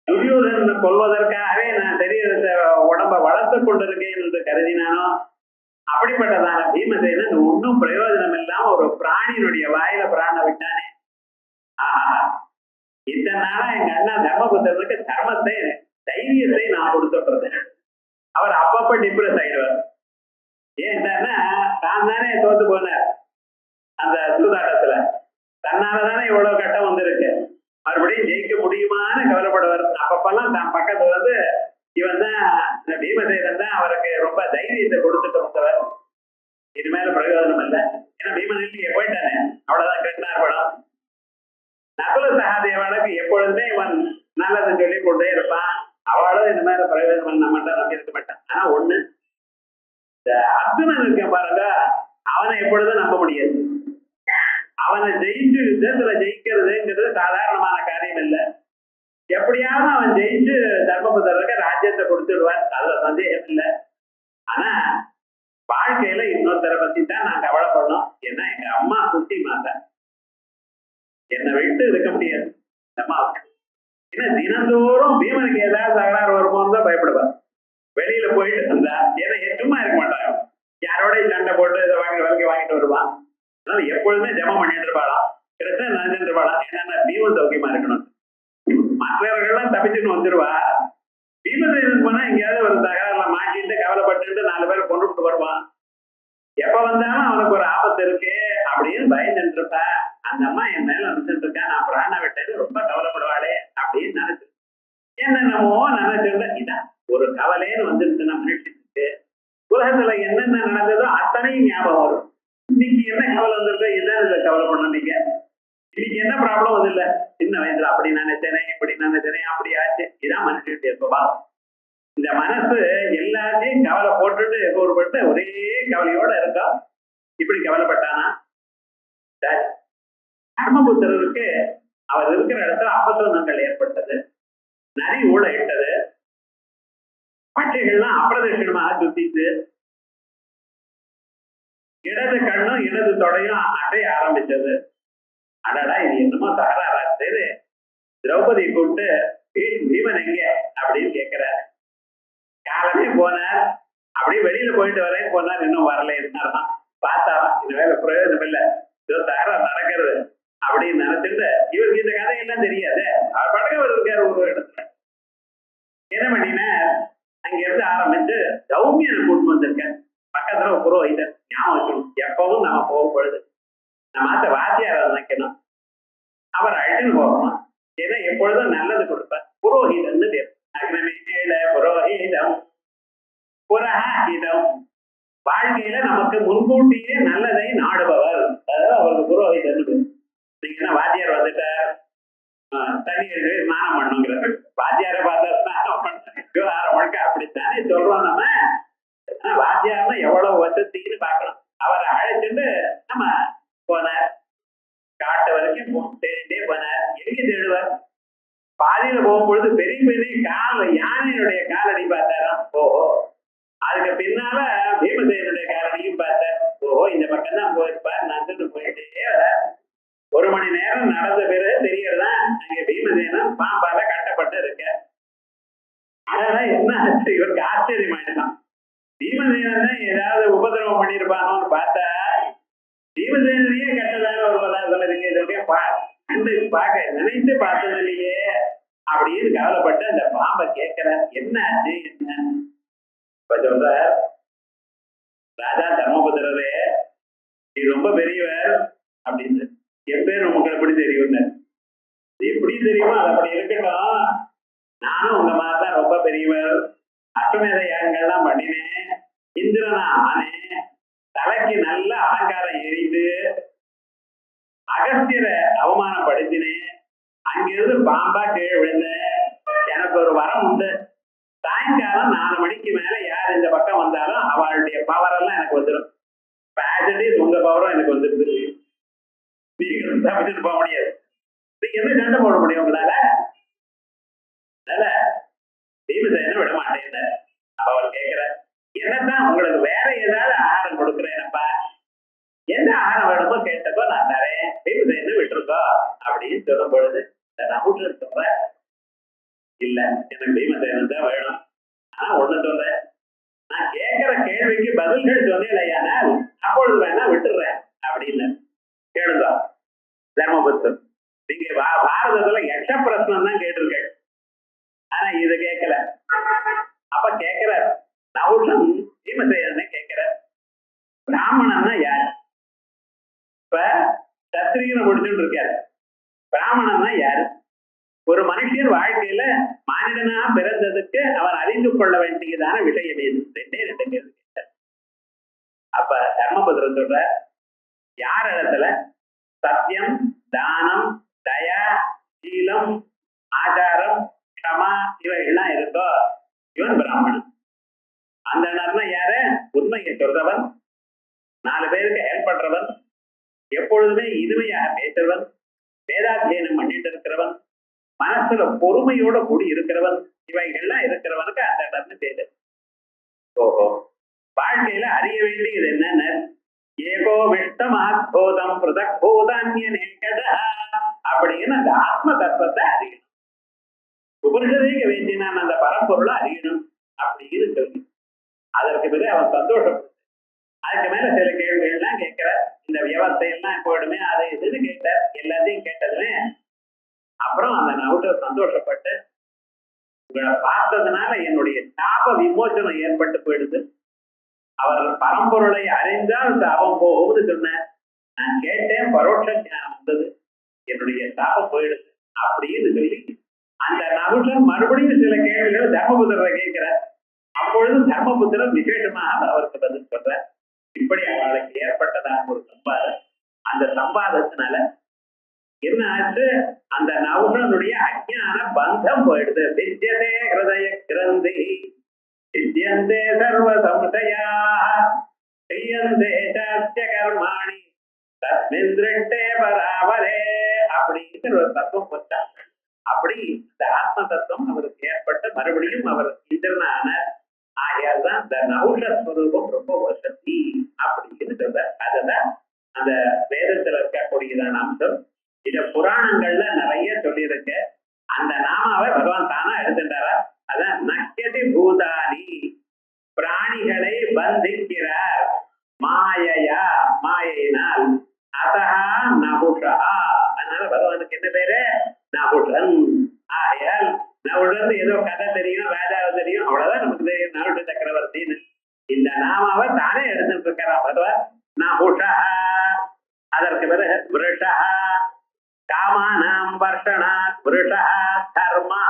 துரியோதனன் கொள்வதற்காகவே நான் தெரிய உடம்ப வளர்த்து கொண்டிருக்கேன் என்று கருதினானோ, அப்படிப்பட்டதான பீமசேனன் ஒன்னும் பிரயோஜனம் இல்லாம ஒரு பிராணியினுடைய வாயில பிராண விட்டானே. ஆஹா, இத்தனை நாளா எங்க அண்ணா தர்மபுத்திரனுக்கு தர்மத்தை தைரியத்தை நான் கொடுத்துட்டு அவர் அப்பப்ப டிப்ரெஸ் ஆயிடுவார். ஏன்னா தான் தானே தோத்து போனார் அந்த சூதாட்டத்துல, தன்னாலதானே இவ்வளவு கட்டம் வந்திருக்கு, மறுபடியும் ஜெயிக்க முடியுமான்னு கவலைப்படுவார். அப்பப்பெல்லாம் தான் பக்கத்துல இவன் தான் இந்த பீமசேனன் தான் அவருக்கு ரொம்ப தைரியத்தை கொடுத்துட்டு வந்தவர். இது மேல பிரயோஜனம் இல்லை, ஏன்னா பீமன் இல்லையே போயிட்டானே, அவ்வளவுதான் கட்டினார் படம். நகுல சகாதேவனுக்கு எப்பொழுதுமே இவன் நல்லது சொல்லி கொண்டே இருப்பான். அவளும் இந்த மேல பிரயோஜனம் நம்மகிட்ட நம்பி இருக்க மாட்டான். ஆனா ஒண்ணு, இந்த அர்ஜுனன் இருக்க பாருங்க, அவனை எப்பொழுதும் நம்ப முடியாது. அவனை ஜெயிச்சு யுத்தத்துல ஜெயிக்கிறதுங்கிறது சாதாரணமான காரியம் இல்லை. எப்படியாவது அவன் ஜெயிச்சு தர்மபுத்திரருக்கு ராஜ்யத்தை கொடுத்துடுவார், அதுல சந்தேகம் இல்லை. ஆனா வாழ்க்கையில இன்னொருத்தரை பத்தி தான் நான் கவலைப்படணும். ஏன்னா எங்க அம்மா குட்டி மாத்தா, என்னை விட்டு இருக்க முடியாது அம்மாவுக்கு. ஏன்னா தினந்தோறும் பீமனுக்கு ஏதாவது தகராறு வருமோன்னு தான் பயப்படுவார். வெளியில போயிட்டு இருந்தா ஏன்னா சும்மா இருக்க மாட்டாங்க, யாரோட சண்டை போட்டு இதை வாங்கிட்டு வருவான். அதனால எப்பொழுதுமே ஜபம் பண்ணிட்டு இருப்பாளாம், கிருஷ்ணன் நினைச்சிட்டு இருப்பாளாம். என்னன்னா பீமன் சௌக்கியமா இருக்கணும். மற்றவர்கள்லாம் தப்பிச்சுன்னு வந்துருவா. பீமசேனன் போனா எங்கேயாவது ஒரு தகராறுல மாட்டிட்டு கவலைப்பட்டு 4 பேரை கொண்டுட்டு வருவான். எப்ப வந்தாலும் அவனுக்கு ஒரு ஆபத்து இருக்கு அப்படின்னு பயந்துட்டு இருப்பா. அந்த அம்மா என் மேல வந்துட்டு இருக்கா, நான் பிராண விட்டது ரொம்ப கவலைப்படுவாளே அப்படின்னு நினைச்சு என்னென்னமோ நினைச்சிருந்தா இதான் ஒரு கவலைன்னு வந்துருச்சு. நம்ம நினைச்சிட்டு உலகத்துல என்னென்ன நடந்ததோ அத்தனையும் ஞாபகம் வரும். இன்னைக்கு என்ன கவலை வந்திருக்கோ என்ன கவலைப்படணும், நீங்க இன்னைக்கு என்ன ப்ராப்ளம் வந்து இல்ல, சின்ன வயசுல அப்படி நினைச்சேனே இப்படி நினைச்சேனே அப்படி ஆச்சு. இதான் மனுஷனுடைய சுபாவம். இந்த மனசு எல்லாத்தையும் கவலை போட்டுட்டு ஒருபட்டு ஒரே கவலையோட இருக்கா. இப்படி கவலைப்பட்டானா? சரி, தர்மபுத்திரருக்கு அவர் இருக்கிற இடத்துல அபசகுனங்கள் ஏற்பட்டது, நரி ஊழையிட்டது, பட்சைகள்லாம் அப்பிரதட்சிணமாக சுத்திட்டு, இடது கண்ணும் இடது தொடையும் அடைய ஆரம்பிச்சது. அடடா, இது என்னமோ தகராறு. திரௌபதி கூப்பிட்டு பீமன் எங்க அப்படின்னு கேட்கிறார். காலமே போனார், அப்படியே வெளியில போயிட்டு வரேன் போனார், இன்னும் வரல. இருந்தாலும் பார்த்தாராம், இந்த வேலை பிரயோஜனம் இல்லை, ஏதோ தகராறு நடக்கிறது அப்படின்னு நினைச்சிட்டு, இவருக்கு இந்த கதையெல்லாம் தெரியாது, அவர் படகவர் இருக்காரு ஒரு இடத்துல. என்ன பண்ணினார், அங்க இருந்து ஆரம்பிச்சு சௌமியனை கூட்டு வந்திருக்கேன். பக்கத்துல புரோஹிதன், ஞாபகம் வச்சுக்கணும், எப்பவும் நம்ம போகும் பொழுது நம்ம வாத்தியார நினைக்கணும், அவர் அழைச்சுன்னு போகணும். ஏன்னா எப்பொழுதும் நல்லது கொடுப்பார். புரோஹிதன் பேர். அக்னமேல புரோஹிதம் புரஹிதம், வாழ்க்கையில நமக்கு முன்கூட்டியே நல்லதை நாடுபவர், அதாவது அவருக்கு புரோஹிதன். நீங்க வாத்தியார் வந்துட்டார், தண்ணி எழுதி ஸ்நானம் பண்ணுங்கிறார். வாத்தியாரை பார்த்தா ஸ்நானம் பண்ண முழுக்க அப்படித்தானே சொல்றோம் நம்ம. வாத்தியார்னா எவ்வளவு வசதின்னு பார்க்கணும். அவரை அழைச்சிட்டு நம்ம போனார், காட்டு வரைக்கும் தேடிட்டே போனார். எங்க தேடுவார்? பாதியில போகும்பொழுது பெரிய பெரிய கால யானையுடைய காலடி பார்த்தாராம். ஓஹோ, அதுக்கு பின்னால பீமசேனுடைய காலடியும் பார்த்தார். ஓஹோ, இந்த பக்கம் தான் போயிருப்பார். நடந்துட்டு போயிட்டே ஒரு மணி நேரம் நடந்த பிறகு தெரியறதா அங்க பீமசேனன் பாம்பால கட்டப்பட்டு இருக்க. அதெல்லாம் என்ன ஆச்சு, இவருக்கு ஆச்சரியமாயிட்டான். பீமசேனன் தான் ஏதாவது உபதிரவம் பண்ணிருப்பானோன்னு பார்த்தா, பீமசேனனையே கட்டதான ஒரு பதார்த்தம் கண்டு பார்க்க நினைத்து பார்த்தது இல்லையே அப்படின்னு கவலைப்பட்டு அந்த பாம்பை கேட்கிற. என்ன ஆச்சு என்ன? இப்ப சொல்ற, ராஜா தர்மபுத்திரரே, நீ ரொம்ப பெரியவர் அப்படின்னு. என் பேர் உங்களுக்கு எப்படி தெரியும்? எப்படி தெரியுமோ அது அப்படி இருக்கட்டும், நானும் உங்க மாதிரிதான் ரொம்ப பெரியவர், அஸ்வமேத யாகங்கள்லாம் பண்ணினேன், இந்திரனா ஆனேன், தலைக்கு நல்ல அலங்காரம் எரிந்து அகஸ்தியரை அவமானப்படுத்தினேன், அங்கிருந்து பாம்பா கீழே விழுந்தேன். எனக்கு ஒரு வரம் உண்டு, சாயங்காலம் 4 மணிக்கு மேல யார் இந்த பக்கம் வந்தாலும் அவளுடைய பவர் எல்லாம் எனக்கு வந்துடும். உங்க பவரும் எனக்கு வந்துருது. நீங்க தப்பிச்சுட்டு போக முடியாது. நீங்க என்ன சண்டை போட முடியும் உங்களால? பீமசேனன் விட மாட்டேன். அப்ப அவர் கேட்கிற, என்னதான் உங்களுக்கு வேற ஏதாவது ஆகாரம் கொடுக்குறேனப்பா, என்ன ஆகாரம் வேணுமோ கேட்டப்போ நான் தரேன், பீமசேனன் விட்டுருக்கோ அப்படின்னு சொல்லும் பொழுது நான் விட்டு சொல்றேன், இல்ல எனக்கு பீமசேனன் தான் வேணும். ஆனா ஒண்ணு சொல்றேன், நான் கேட்கிற கேள்விக்கு பதில்கள் சொன்னேன், அப்பொழுது வேணா விட்டுடுறேன் அப்படின்னு. கேளுங்க தர்மபுத்தர், நீங்க பாரதத்துல யக்ஷ பிரஸ்னம் தான் கேட்டிருக்கேன், ஆனா இத கேட்கல. அப்ப கேட்கிற நவுஷம் பீமசேனனை கேட்கிற, பிராமணன்னா யாரு? இப்ப சத்திரியனை முடிச்சுட்டு இருக்காரு, பிராமணன்னா யாரு? ஒரு மனுஷன் வாழ்க்கையில மானிடனா பிறந்ததுக்கு அவர் அறிந்து கொள்ள வேண்டியதான விஷயம் எது? ரெண்டு கேள்வி கேட்டார். அப்ப தர்மபுத்திரன் சொல்ற, யார் இடத்துல சத்தியம், தானம், தயா, சீலம், ஆச்சாரம், க்ஷமா இவைகள்லாம் இருக்கோ இவன் பிராமணன். அந்த இடம்னா யாரு? உண்மையை சொல்றவன், 4 பேருக்கு ஹெல்ப் பண்றவன், எப்பொழுதுமே இனிமையாக பேசுறவன், வேதாத்தியனம் பண்ணிட்டு இருக்கிறவன், மனசுல பொறுமையோட கூடி இருக்கிறவன், இவைகள்லாம் இருக்கிறவனுக்கு அந்த இடம்னு பேரு. ஓஹோ, வாழ்க்கையில அறிய வேண்டியது என்னன்னு, ஏகோ விஷ்டமாத்போதம் பிரதக்போதான்யநேகத அப்படின்னு அந்த ஆத்ம தத்துவத்தை அறியணும். உபனிஷதேக வேண்டினான் அந்த பரம்பொருளை அறியணும் அப்படின்னு சொல்லி அதற்கு பிறகு அவன் சந்தோஷம். அதுக்கு மேல சில கேள்விகள்லாம் கேட்கிற, இந்த வியவஸ்தையெல்லாம் போயிடுமே அதை இதுன்னு கேட்ட, எல்லாத்தையும் கேட்டதுமே அப்புறம் அந்த நவுட்டர் சந்தோஷப்பட்டு, உங்களை பார்த்ததுனால என்னுடைய சாப விமோசனம் ஏற்பட்டு போயிடுது, அவர் பரம்பொருளை அறிந்தால் சாபம் போகும்னு சொன்னேன், நான் கேட்டேன், பரோட்ச ஞானம் வந்தது, என்னுடைய சாபம் போயிடுது அப்படின்னு சொல்லி அந்த நகுஷன் மறுபடியும் சில கேள்விகள் தர்மபுத்திரரை கேட்கிறார். அப்பொழுது தர்மபுத்திரர் விசேஷமாக அவருக்கு பதில் சொல்ற. இப்படி அவளுக்கு ஏற்பட்டதாக ஒரு சம்பாதம். அந்த சம்பாதத்தினால என்ன ஆச்சு, அந்த நகுஷனுடைய அஞ்ஞான பந்தம் போயிடுது. வித்யதே ஹிருதய கிரந்தி வித்யந்தே சர்வ சம்சயா. கிரியந்தே சாஸ்ய கர்மாணி தஸ்மின் திருஷ்டே பராவரே அப்படிங்கிற ஒரு தத்துவம் வச்சாங்க. அப்படி இந்த ஆத்ம தத்துவம் அவருக்கு ஏற்பட்டு மறுபடியும் அவர் இந்திரனான ஆகையால் தான் இந்த நகுஷஸ்வரூபம் ரொம்ப வசதி அப்படின்னு சொல்ற. அதுதான் அந்த வேதத்துல இருக்கக்கூடியதான அம்சம். இத புராணங்கள்ல நிறைய சொல்லியிருக்கு. அந்த நாமாவை பகவான் தானா எடுத்துட்டாரா. அதான் நக்கியதி பூதானி, பிராணிகளை பந்திக்கிறார் மாயையா, மாயினால். அதஹா நகுஷா, அதனால பகவானுக்கு என்ன பேரு? நகுஷன். ஆகையால் நகுஷன் ஏதோ கதை தெரியும், ராஜாவை தெரியும், அவ்வளவுதான் நமக்கு தெரியும், நகுஷ சக்கரவர்த்தின்னு. இந்த நாமாவை தானே எடுத்துட்டு இருக்கிறா பகவான். நகுஷா. அதற்கு பிறகு விருஷா, காமானாம் வர்ஷணா, விருஷா தர்மா.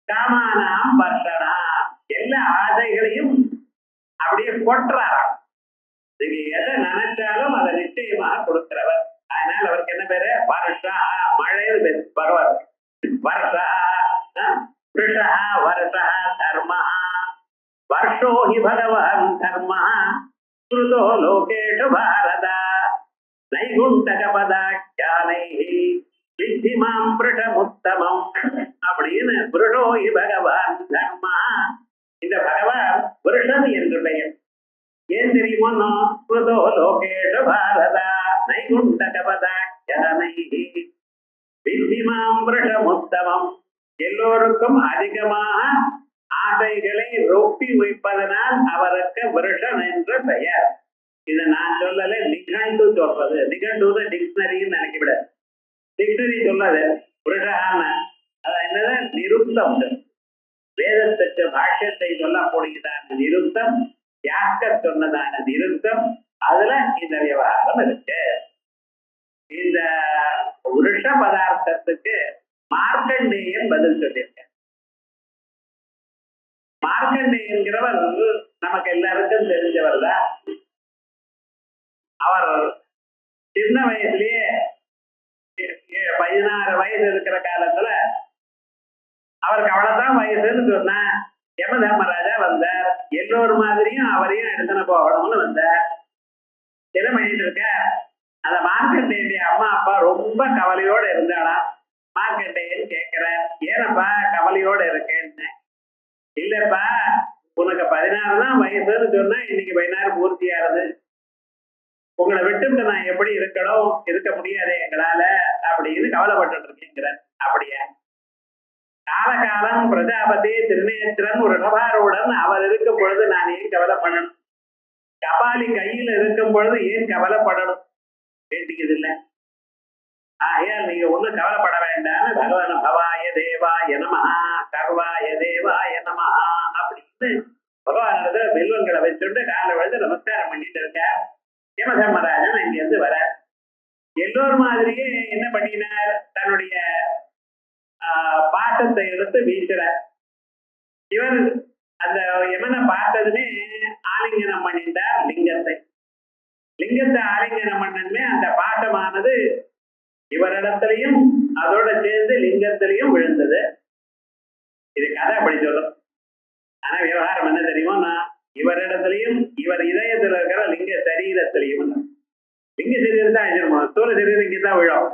காமானாம் வர்ஷணா, எல்லா ஆசைகளையும் அப்படியே கொட்டுறாராம். நீங்க எதை நினைச்சாலும் அதை நிச்சயமாக கொடுக்கிறவர். அதனால அவருக்கு என்ன பேரு? வருஷா, மழைன்னு பேரு பகவான். வருஷா விருஷா வருஷா தர்மா. வருஷோ ஹி பகவான் தர்மா ஸ்ருதோ லோகேஷு பாரத நைகுண்டக பதாக்கியானை வித்திமாம் பிருஷமுத்தமம் அப்படின்னு புருஷோ ஹி பகவான் தர்மா. இந்த பகவான் புருஷன் என்று பெயர். ஏன் தெரியுமோ? ஸ்ருதோ லோகேஷு பாரத நைகுண்டக பதாக்கியானை வித்திமாம் பிருஷமுத்தமம். எல்லோருக்கும் அதிகமாக ஆசைகளை ரொப்பி வைப்பதனால் அவருக்கு விருஷன் என்ற பெயர். இதை நான் சொல்லல, நிகண்டு சொல்றது. நிகண்டு டிக்ஷனரின்னு நினைக்கப்பட. டிக்ஷனரி சொல்லாது விருஷகான அது என்னது? நிருப்தம். வேதத்துக்கு பாஷ்யத்தை சொல்லக்கூடியதான நிருப்தம், யாக்க சொன்னதான நிருப்தம், அதுல இந்த விவகாரம் இருக்கு. இந்த விருஷ பதார்த்தத்துக்கு மார்க்கண்டேயன் பதில் சொல்லியிருக்க. மார்க்கண்டேயன்கிறவர் நமக்கு எல்லாருக்கும் தெரிஞ்சவர் தான். அவர் சின்ன வயசுலயே 16 வயசு இருக்கிற காலத்துல அவருக்கு அவ்வளவுதான் வயசுன்னு சொன்னா யம தர்மராஜா வந்தார். எல்லோரும் மாதிரியும் அவரையும் எடுத்துன போகணும்னு வந்தார். என்ன பண்ணிட்டு இருக்க? அந்த மார்க்கண்டேயனுடைய அம்மா அப்பா ரொம்ப கவலையோட இருந்தாளா. மார்க்கண்டேயன் கேட்கிற, ஏனப்பா கவலையோட இருக்கேன்னு. இல்லப்பா, உனக்கு 16 தான் வயசுன்னு சொன்னா இன்னைக்கு 16 பூர்த்தியாகுது. உங்களை விட்டு நான் எப்படி இருக்கணும்? இருக்க முடியாது எங்களால அப்படின்னு கவலைப்பட்டு இருக்கீங்கிற. அப்படியா? காலகாலம் பிரஜாபதி திருநேத்திரன் ஒரு ரிஷபாரூடன் அவர் இருக்கும் பொழுது நான் ஏன் கவலை பண்ணணும்? கபாலி கையில் இருக்கும் பொழுது ஏன் கவலைப்படணும்? கேட்டீங்க இல்லை? ஆகையால் நீங்க ஒண்ணும் கவலைப்பட வேண்டாம். பகவான் பவாய தேவாய நமஹா, கர்வாய தேவாய நமஹா அப்படின்னு பகவான் வெல்வங்களை வச்சுட்டு காலை விழுந்து நமஸ்காரம் பண்ணிட்டு இருக்கார். யம தர்மராஜன் அங்கிருந்து வர எல்லோரும் மாதிரியே என்ன பண்ணினார்? தன்னுடைய பாசத்தை எடுத்து வீசுறார். இவர் அந்த யமனை பார்த்ததுமே ஆலிங்கனம் பண்ணிட்டார் லிங்கத்தை. லிங்கத்தை ஆலிங்கனம் பண்ணமே அந்த பாசமானது இவரிடத்திலையும் அதோட சேர்ந்து லிங்கத்திலையும் விழுந்தது. இது கதை அப்படி சொல்லும். ஆனா விவகாரம் என்ன தெரியுமோ? இவரிடத்திலையும் இவர் இதயத்தில் இருக்கிற லிங்க சரீரத்திலையும், லிங்க சரீரம் தான் அழிஞ்சிருப்போம், தோல சரீரம் இங்கே தான் விழும்.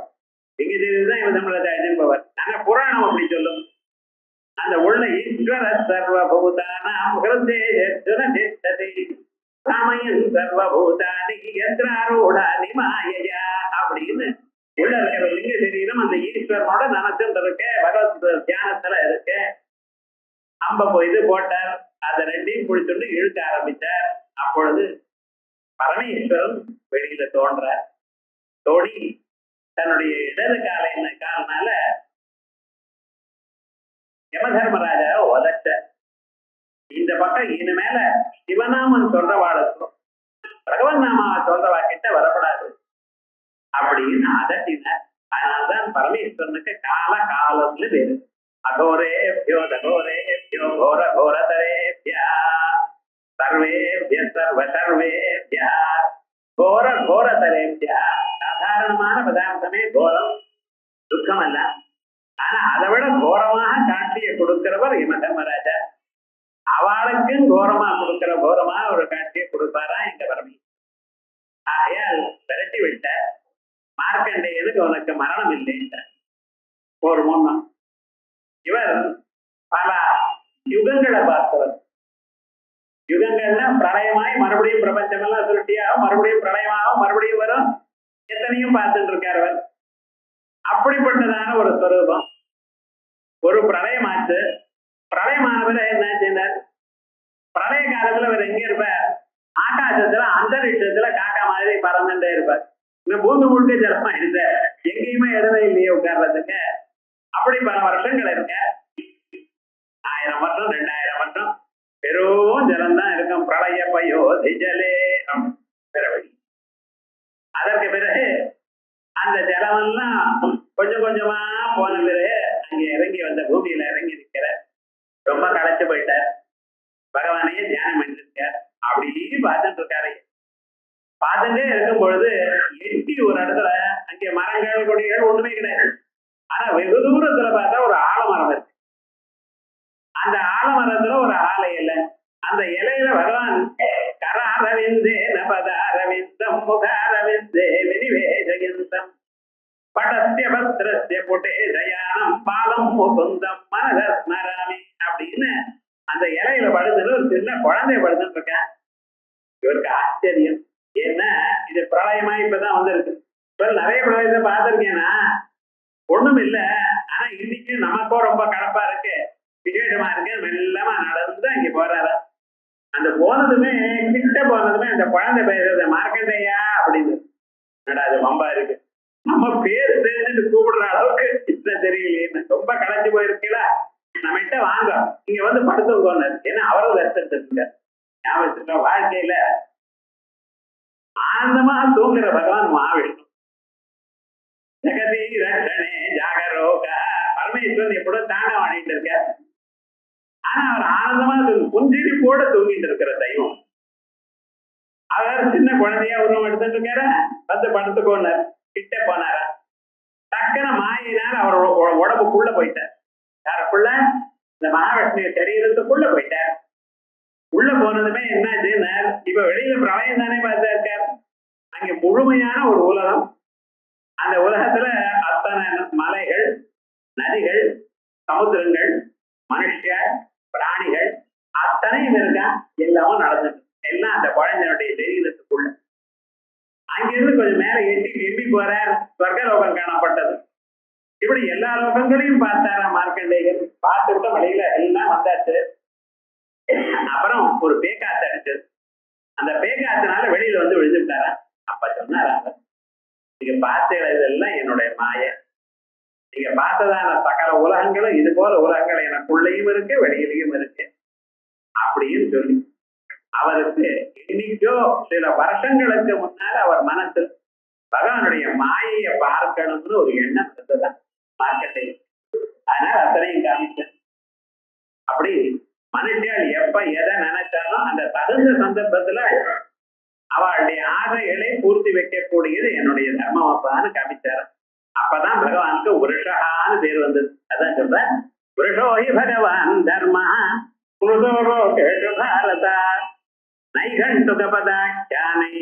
லிங்க சரீரம் தான் இவர் நம்மளதை அழிஞ்சிருப்பவர். ஆனா புராணம் அப்படி சொல்லும். அந்த உள்ள ஈஸ்வர சர்வபூதானாம் ராமயன் சர்வபூதானி யந்திராரூடானி மாயையா அப்படின்னு உள்ள இருக்கிற லிங்க சரீரம் அந்த ஈஸ்வரனோட நனச்சுட்டு இருக்க, பகவத் தியானத்துல இருக்க. அம்ப இது போட்டார். அதை ரெண்டையும் பிடிச்சுட்டு இழுக்க ஆரம்பித்தார். அப்பொழுது பரமேஸ்வரன் வெளியில தோன்றார். தோணி தன்னுடைய இடது காலினால யம தர்மராஜா உதச்ச. இந்த பக்கம் இனிமேல சிவநாமன் சொல்றவாளுக்கும் பகவன் நாமாவை சொல்றவா கிட்ட வரப்படாது அப்படின்னு அதட்டினார். அதனால்தான் பரமேஸ்வரனுக்கு கால காலம்னு பேரு. அகோரேபியோ தகோரேபியோ கோர கோரதரேபியா சர்வேபிய சர்வ சர்வேபியா கோர கோரதரேபியா. சாதாரணமான பதார்த்தமே கோரம், துக்கம் அல்ல. ஆனா அதை விட கோரமாக காட்சியை கொடுக்கிறவர் யம தர்மராஜா. அவளுக்கும் கோரமா கொடுக்கிற கோரமா ஒரு காட்சியை கொடுப்பாரா எங்க பரமி. ஆகையால் விரட்டி விட்ட மார்க்கண்டேயனுக்கு உனக்கு மரணம் இல்லைன்ற ஒரு முன்னம். இவர் பல யுகங்களை பார்த்தவர். யுகங்கள்னா பிரளயமாய் மறுபடியும் பிரபஞ்சம் எல்லாம் சுருட்டியாகும், மறுபடியும் பிரளயமாகும், மறுபடியும் வரும், எத்தனையும் பார்த்துட்டு இருக்கார் அவர். அப்படிப்பட்டதான ஒரு ஸ்வரூபம். ஒரு பிரளயமாச்சு. பிரளயமானவர் என்ன செய்தார்? பிரளய காலத்துல அவர் எங்க இருப்பார்? ஆகாசத்துல அந்தரிஷத்துல காக்கா மாதிரி பறந்துட்டே இருப்பார். இந்த பூந்து முழுக்க ஜலமா இருந்த எங்கேயுமே இடமே இல்லையே உட்கார்றதுக்கு. அப்படி பல வருஷங்கள் இருக்க, 1000 வருஷம் 2000 வருஷம் வெறும் ஜலம்தான் இருக்கும். பிரளய பயோ திஜலே பிறவழி. அதற்கு பிறகு அந்த ஜலமெல்லாம் கொஞ்சம் கொஞ்சமா போன பிறகு அங்கே இறங்கி வந்த பூமியில இறங்கி இருக்கிற ரொம்ப களைச்சு போயிட்டார். பகவானையே தியானம் பண்ணிருக்கார். அப்படியே பார்த்துட்டு இருக்காரு. பார்த்துட்டே இருக்கும் பொழுது எட்டி ஒரு இடத்துல அங்கே மரங்கள் கொடிகள் ஒண்ணுமே கிடையாது. ஆனா வெகு தூரத்துல பார்த்தா ஒரு ஆலமரம் இருக்கு. அந்த ஆலமரத்துல ஒரு ஆலை இலை. அந்த இலையில பகவான் கராரவிந்தே நபதாரவிந்தம் முகாரவிந்தே வினிவேஜயந்தம் படஸ்ய பத்ரஸ்ய புட்டே ஜயானம் பாலம் முகுந்தம் மனதஸ்மராமி அப்படின்னு அந்த இலையில படுத்துட்டு ஒரு சின்ன குழந்தைய படுத்துட்டு இருக்கேன். இவருக்கு ஆச்சரியம். ஏன்னா இது பிரளயமா இப்பதான் வந்திருக்கு. இப்ப நிறைய பிரளயத்தை பார்த்திருக்கேன்னா ஒண்ணும் இல்ல. ஆனா இன்னைக்கு நமக்கும் ரொம்ப கலப்பா இருக்கு, விசேஷமா இருக்கு. மெல்லமா நடந்து அங்க போறாரு. அந்த போனதுமே கிட்ட போனதுமே அந்த குழந்தை பேசுறது மார்க்கண்டையா அப்படின்னு. அது வம்பா இருக்கு. நம்ம பேரு தெரிஞ்சுட்டு கூப்பிடுற அளவுக்கு இன்னும் தெரியலையே. ரொம்ப களைஞ்சு போயிருக்கீங்களா, நம்ம கிட்ட வாங்க, இங்க வந்து படுத்துங்க. ஏன்னா அவரும் வருத்தம் இருக்க ஞாபகம். வாழ்க்கையில ஆனந்தமா தூங்குற பகவான் மகாவிஷ்ணு. ஜெகதி ரட்சணே ஜாகரோக பரமேஸ்வரன் எப்படியோ தாண்டம் ஆடிட்டு இருக்க. ஆனா அவர் ஆனந்தமா புஞ்சிரி கூட தூங்கிட்டு இருக்கிற தெய்வம். அவர் சின்ன குழந்தையா உருவம் எடுத்துட்டு இருக்காரு. வந்து படுத்துக்கோனார். கிட்ட போனார. டக்குன மாயினார் அவர் உடம்புக்குள்ள போயிட்டார். யாருக்குள்ள? இந்த மகாவிஷ்ணு சரீரத்துக்குள்ள போயிட்டார். உள்ள போனதுமே என்னாச்சுன்னா இப்ப வெளியில பிரளயம் தானே பார்த்தா இருக்கார். அங்க முழுமையான ஒரு உலகம். அந்த உலகத்துல அத்தனை மலைகள், நதிகள், சமுத்திரங்கள், மனுஷர், பிராணிகள் அத்தனையும் இருக்கா. எல்லாமும் நடந்துட்டு எல்லாம் அந்த குழந்தையுடைய சரீரத்துக்குள்ள. அங்கிருந்து கொஞ்சம் மேல எட்டி போறார். சொர்க்கலோகம் காணப்பட்டது. இப்படி எல்லா லோகங்களையும் பார்த்தாரா மார்க்கண்டேயன். பார்த்துவிட்ட வழியில எல்லாம் வந்தாச்சு. அப்புறம் ஒரு பேக்காத்து அடிச்சது. அந்த பேக்காத்துனால வெளியில வந்து விழுந்துட்டாரா. அப்ப சொன்னாரா, நீங்க பார்த்த இதெல்லாம் என்னுடைய மாய. நீங்க பார்த்ததான சகல உலகங்களும் இது போல உலகங்கள் எனக்குள்ளேயும் இருக்கு, வெளியிலையும் இருக்கு அப்படின்னு சொல்லி அவருக்கு இன்னைக்கோ சில வருஷங்களுக்கு முன்னால அவர் மனசில் பகவானுடைய மாயையை பார்க்கணும்னு ஒரு எண்ணம் இருந்ததுதான் மார்க்கெட்டிங். அதனால அத்தனையும் காமிச்சேன். அப்படி மனுஷன் எப்ப எதை நினைச்சாலும் அந்த தகுந்த சந்தர்ப்பத்துல அவளுடைய ஆசைகளை பூர்த்தி வைக்கக்கூடியது என்னுடைய தர்மம் அப்பான்னு காமிச்சாரு. அப்பதான் பகவானுக்கு உருஷகான்னு பேர் வந்தது. அதான் சொல்ற புருஷோஹி பகவான் தர்மா பாரதா நைகண்டுகபதாக்கியானை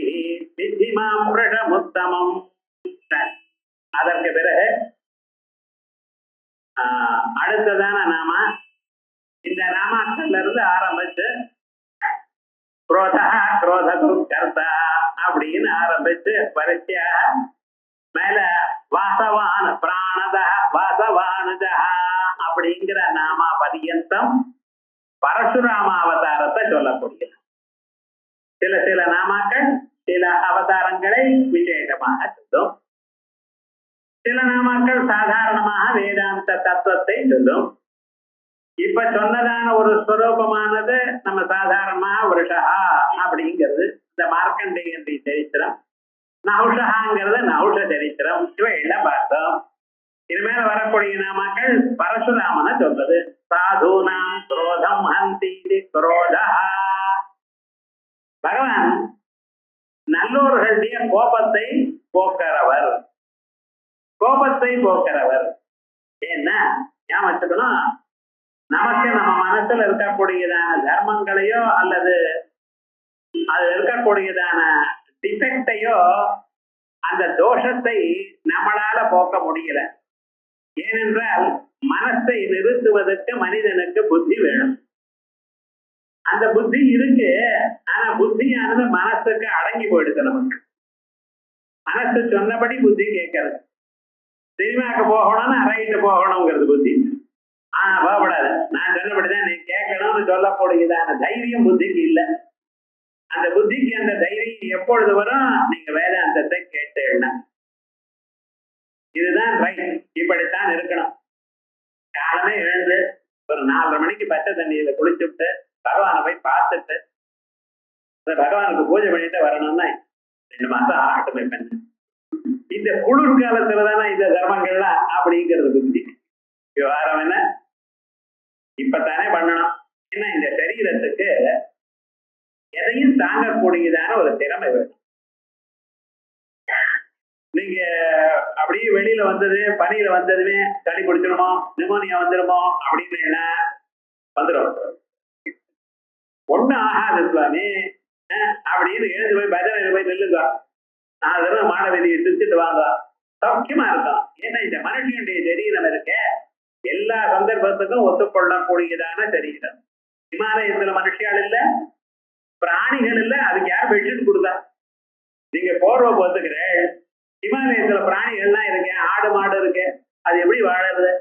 சித்திமாம் புருஷமுத்தமம். அதற்கு பிறகு அடுத்ததான நாம இந்த நாமாக்கள்ல இருந்து ஆரம்பிச்சு குரோதா குரோதகு கர்த்தா அப்படின்னு ஆரம்பிச்சு பரிச்சா மேல வாசவான் பிராணத வாசவானுஜா அப்படிங்கிற நாமா பரியந்தம் பரசுராம அவதாரத்தை சொல்லக்கூடியது. சில சில நாமாக்கள் சில அவதாரங்களை விசேஷமாக சொல்லும். சில நாமாக்கள் சாதாரணமாக வேதாந்த தத்துவத்தை சொல்லும். இப்ப சொன்னதான ஒரு ஸ்வரூபமானது நம்ம சாதாரணமா வருஷா அப்படிங்கிறது இந்த மார்க்கண்டேயனுடைய சரித்திரம். நவுஷகாங்கிறது நவுஷ சரித்திரம். இவையெல்லாம் பார்த்தோம். இனிமேல வரக்கூடிய நாமாக்கள் பரசுராமனை சொல்றது. சாதுனாம் குரோதம் ஹந்தி குரோதா. பகவான் நல்லோர்களுடைய கோபத்தை போக்குறவர். கோபத்தை போக்குறவர். ஏன்னா ஞாபகம் வச்சுக்கணும், நமக்கு நம்ம மனசுல இருக்கக்கூடியதான தர்மங்களையோ அல்லது அதுல இருக்கக்கூடியதான டிஃபெக்டையோ அந்த தோஷத்தை நம்மளால போக்க முடியல. ஏனென்றால் மனசை நிறுத்துவதற்கு மனிதனுக்கு புத்தி வேணும். அந்த புத்தி இருக்கு, ஆனா புத்தியானது மனசுக்கு அடங்கி போயிடுது. நமக்கு மனசு சொன்னபடி புத்தி கேட்கறது. சினிமாக்கு போகணும்னு ரைட்டு போகணுங்கிறது புத்தி. ஆனா போகப்படாது, நான் சொன்னபடிதான் நீ கேட்கணும்னு சொல்லக்கூடியதான தைரியம் புத்திக்கு இல்லை. அந்த புத்திக்கு அந்த தைரியம் எப்பொழுது வரும்? நீங்க வேதாந்தத்தை கேட்டேன்னா இதுதான் ரைட், இப்படித்தான் இருக்கணும். காலமே எழுந்து ஒரு 4:30 மணிக்கு பச்சை தண்ணியில குளிச்சுட்டு பகவானை போய் பார்த்துட்டு பகவானுக்கு பூஜை பண்ணிட்டு வரணும்னா 2 மாசம் ஆகட்டுமே பெண்ணு. இந்த குளிர் காலத்துலதானே இந்த தர்மங்கள்லாம் அப்படிங்கிறது புத்தி. விவகாரம் என்ன? இப்பத்தானே பண்ணணும். ஏன்னா இந்த சரீரத்துக்கு எதையும் தாங்கக்கூடியதான ஒரு திறமை வேணும். நீங்க அப்படியே வெளியில வந்தது, பனியில வந்ததுமே சளி பிடிச்சிருமோ, நிமோனியா வந்துருமோ அப்படின்னு என்ன வந்துடும். ஒண்ணும் ஆகாது சுவாமி அப்படின்னு எழுந்து போய் பஜனையில போய் நில்லுங்க, 4 தடவை மாட விதியை சுத்திட்டு வாங்க, சௌக்கியமா இருக்கும். ஏன்னா இந்த மனுஷனுடைய சரீரம் இருக்க எல்லா சந்தர்ப்பத்துக்கும் ஒத்துக்கொள்ளக்கூடியதான சரீரம். இமாலயத்துல மனுஷியால் இல்ல, பிராணிகள் இல்ல, அதுக்கு யார் பெட்ஷீட் கொடுத்தா? நீங்க போர்வை போத்துக்கிறேன், இமாலயத்துல பிராணிகள்லாம் இருக்கு, ஆடு மாடு இருக்கு, அது எப்படி வாழறது?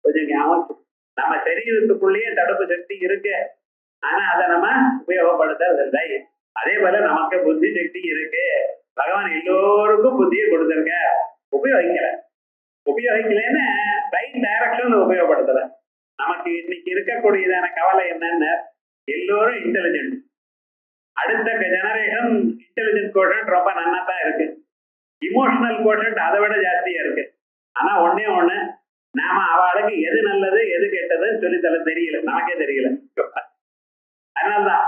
கொஞ்சம் ஞாபகம். நம்ம சரீரத்துக்குள்ளேயே தடுப்பு சக்தி இருக்கு, ஆனா அதை நம்ம உபயோகப்படுத்துறது இல்லை. அதே போல நமக்கு புத்தி சக்தி இருக்கு. பகவான் எல்லோருக்கும் புத்தியை கொடுத்திருக்க, உபயோகிக்கலன்னு ரைட் டைரக்ஷன்ல உபயோகப்படுத்தல. நமக்கு இன்னைக்கு இருக்கக்கூடியதான கவலை என்னன்னு, எல்லோரும் இன்டெலிஜென்ட். அடுத்த ஜெனரேஷன் இன்டெலிஜென்ட் கோஷன்ட் ரொம்ப நன்னா தான் இருக்கு, இமோஷனல் கோஷன்ட் அதை விட ஜாஸ்தியா இருக்கு. ஆனா ஒன்னே ஒண்ணு, நாம அவளுக்கு எது நல்லது எது கெட்டதுன்னு சொல்லித்தர தெரியல, நமக்கே தெரியல. அதனால்தான்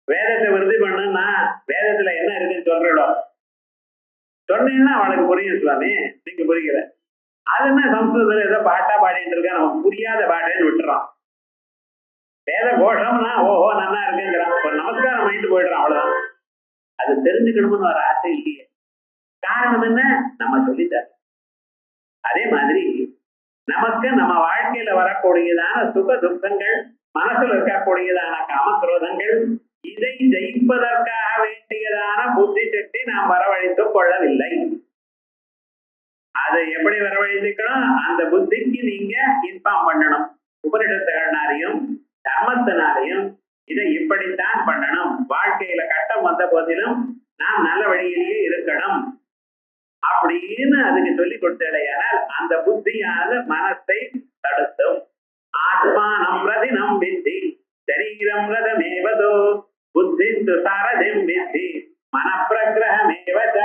வேதத்தை விருதி பண்ணுன்னா வேதத்துல என்ன இருக்குன்னு சொல்றோம் சொன்னீங்கன்னா அவளுக்கு புரியும். சுவாமி நீங்க புரியல, அது என்ன சம்ஸ்கிருதத்துல ஏதோ பாட்டா பாடிட்டு இருக்கா, நமக்கு புரியாத பாட்டேன்னு விட்டுறான். வேத கோஷம்னா ஓஹோ நல்லா இருக்குங்கிறான், ஒரு நமஸ்காரம் பண்ணிட்டு போயிடுறான், அவ்வளவுதான். அது தெரிஞ்சுக்கணும்னு ஒரு ஆசை இல்லையே. காரணம் என்ன? நம்ம சொல்லிட்டாரு. அதே மாதிரி நமக்கு நம்ம வாழ்க்கையில வரக்கூடியதான சுக துக்கங்கள், மனசுல இருக்கக்கூடியதான காமக்ரோதங்கள், இதை ஜெயிப்பதற்காக வேண்டியதான புத்தி சக்தி நாம் வரவழைத்துக் கொள்ளவில்லை. அதை எப்படி வரவழைத்துக்கணும்? அந்த புத்திக்கு நீங்க இன்ஃபார்ம் பண்ணணும். உபனிஷத்துகள்னாலையும் தர்மத்தினாலையும் இதை இப்படித்தான் பண்ணணும், வாழ்க்கையில கட்டம் வந்த போதிலும் நாம் நல்ல வழியிலேயே இருக்கணும் அப்படின்னு அதுக்கு சொல்லி கொடுத்தடையானால் அந்த புத்தியானது மனத்தை தடுத்தும். ஆத்மானம் பிரதி நம்பித்தி சரீரம் ரதமேவதோ புத்தி சாரதிம் வித்தி மனப்பிரகிரகமேவத.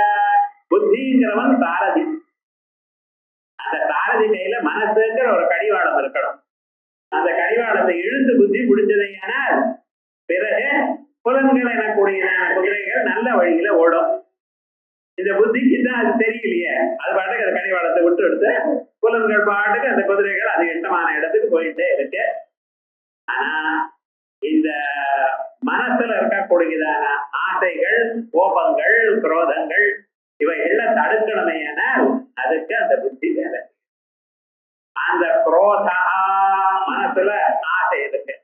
புத்திங்கிறவன் சாரதி. அந்த சாரதி கையில மனசுங்கிற ஒரு கடிவாளம் இருக்கணும். அந்த கடிவாளத்தை இழுத்து புத்தி பிடிச்சதையானால் பிறகு புலன்கள் எனக்கூடியதான குதிரைகள் நல்ல வழியில ஓடும். இந்த புத்திக்கு தான் அது தெரியலையே, அது பாட்டுக்கு அந்த கடிவாளத்தை விட்டு எடுத்து புலன்கள் பாட்டுக்கு அந்த குதிரைகள் அது இஷ்டமான இடத்துக்கு போயிட்டே இருக்கு. ஆனா இந்த மனசுல இருக்கக்கூடியதான ஆசைகள், கோபங்கள், குரோதங்கள் இவை எல்லாம் தடுக்கணுமே ஆனால் அதுக்கு அந்த புத்தி வேலை. அந்த குரோதா மனசுல ஆசை இருக்கு,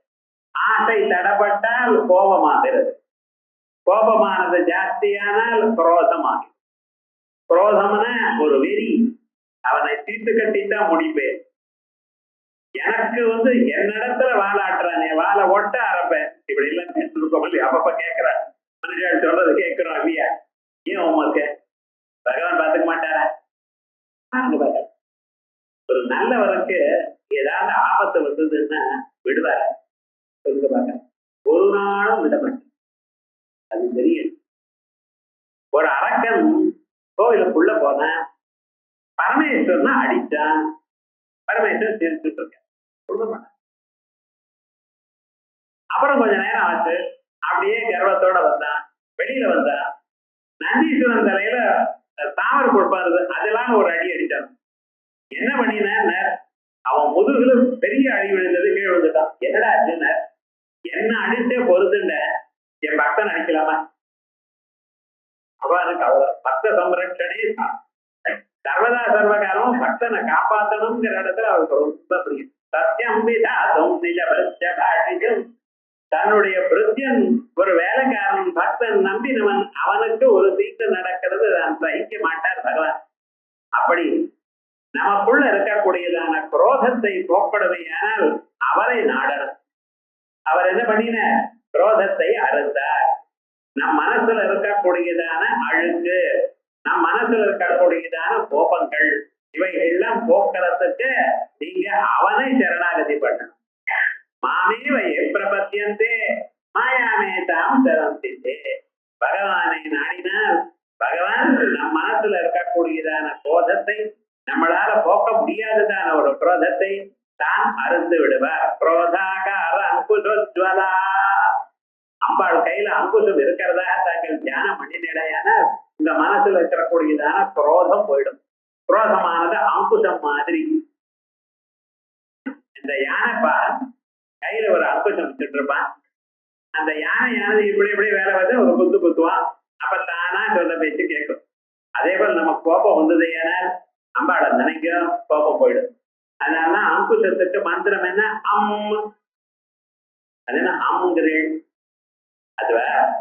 ஆசை தடப்பட்டால் கோபமாகிறது, கோபமானது ஜாஸ்தியானால் குரோதமாகும். குரோதம்னா ஒரு வெறி, அவனை தீட்டு கட்டித்தான் முடிப்பேன். எனக்கு என்னிடத்துல வாழாட்டுறானே, வாழை ஒட்ட ஆரம்பேன், இப்படி எல்லாம் அப்பப்ப கேட்கிறான். மனுஷன் சொல்றது கேட்கிறோம் இல்லையா? ஏன் உமக்கு பகவான் பார்த்துக்க மாட்டாரா? ஒரு நல்லவருக்கு ஏதாவது ஆபத்து வந்ததுன்னா விடுவார, சொல்லுங்க பாக்க, ஒரு நாளும் விட மாட்டேன். அது தெரியும். ஒரு அரக்கன் கோவிலுக்குள்ள போன பரமேஸ்வரனை அடிச்சான், பரமேஸ்வரன் சிரிச்சுட்டு இருக்க சொல்ல மாட்டான். அப்புறம் கொஞ்ச நேரம் ஆச்சு, அப்படியே கர்வத்தோட வந்தான், வெளியில வந்தான், நந்தீஸ்வரன் தலையில தாமரை கொடுப்பாரு, அதெல்லாம் ஒரு அடி அடிச்சான். என்ன பண்ணின? அவன் முதுகுல பெரிய அடி விழுந்தது, கீழே என்னடா ஆச்சுன்னு, என்ன அடித்தே பொறுத்துண்ட என் பக்தன் அடிக்கலாமா? அவனுக்கு அவ்வளவு பக்த சம்ரட்சணே சர்வதா சர்வகாலமும் பக்தனை காப்பாற்றணுங்கிற இடத்துல அவருக்கு ரொம்ப பிரியம். சத்தியம் விதாதும் நிஜ பிரத்யபாஷிகம். தன்னுடைய பிரித்யன் ஒரு வேலைக்காரன் பக்தன் நம்பினவன் அவனுக்கு ஒரு தீட்டு நடக்கிறது நான் சகிக்க மாட்டார் பகவான். அப்படி நமக்குள்ள இருக்கக்கூடியதான குரோதத்தை போக்கடுமையானால் அவரை நாடணும். அவர் என்ன பண்ணின? குரோதத்தை அறுத்தார். நம் மனசுல இருக்கக்கூடியதான அழுக்கு, நம் மனசுல இருக்கக்கூடியதான கோபங்கள், இவைகள் எல்லாம் போக்குறதுக்கு நீங்க அவனை சரணாகதி பண்ணணும். மாமேவை பிரபத்தியந்தே மாயாமே தாம் சரந்தித்தே. பகவானை நாடினால் பகவான் நம் மனசுல இருக்கக்கூடியதான கோபத்தை, நம்மளால போக்க முடியாததான ஒரு குரோதத்தை தான் அறுந்து விடுவார். குரோதாகார அங்குஷோஜ்வலா. அம்பாள் கையில அங்குஷம் இருக்கிறதா தாங்கள் தியானம் பண்ணினடையான இந்த மனசுல இருக்கக்கூடியதான குரோதம் போயிடும். குரோதமானது அங்குஷம் மாதிரி. இந்த யானைப்பா கையில ஒரு அங்குஷம் வச்சுட்டு இருப்பான். அந்த யானையானது இப்படி இப்படி வேலை வந்து ஒரு குத்து குத்துவான். அப்ப தானா சொல்ல பேச்சு கேட்கும். அதே போல நம்ம கோபம் வந்தது ஏனால் அம்பாளை நினைக்கும், கோபம் போயிடும். அதனால அங்குஷத்துக்கு மந்திரம் என்ன? அது என்ன அம்முங்கிறேன்? அதுவ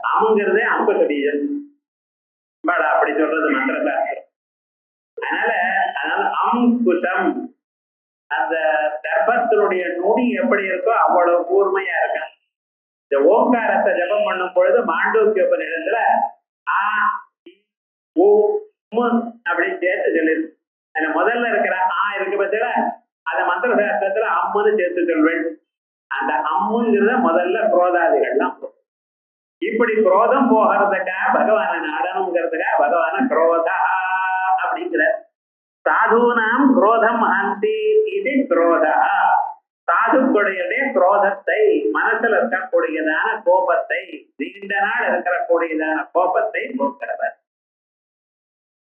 அம்முங்கிறதே அங்குஷ பீஜம். அம்பாளா அப்படி சொல்றது மந்திரத்தை. அதனால அங்குஷம் அந்த தர்பத்தினுடைய நுடி எப்படி இருக்கோ அவ்வளவு கூர்மையா இருக்க. இந்த ஓங்காரத்தை ஜபம் பண்ணும் பொழுது மாண்டூக்கிய உபநிடத்துல ஆ ஊ அப்படின்னு சேர்த்து சொல்லிருக்கு. அதுல முதல்ல இருக்கிற ஆ இருக்கு பத்தில அந்த மந்திர சாஸ்திரத்துல அம்முன்னு சேர்த்து சொல்வேன். அந்த அம்முங்கிறத முதல்ல குரோதாதிகள்லாம். இப்படி குரோதம் போகிறதுக்காக பகவான நாடனுங்கிறதுக்காக பகவான குரோதா அப்படிங்கிற. சாதுனாம் குரோதம் ஹந்தி இது குரோதா. சாதுக்குடையதே குரோதத்தை, மனசுல இருக்கக்கூடியதான கோபத்தை, நீண்ட நாள் இருக்கக்கூடியதான கோபத்தை போக்குறவர்.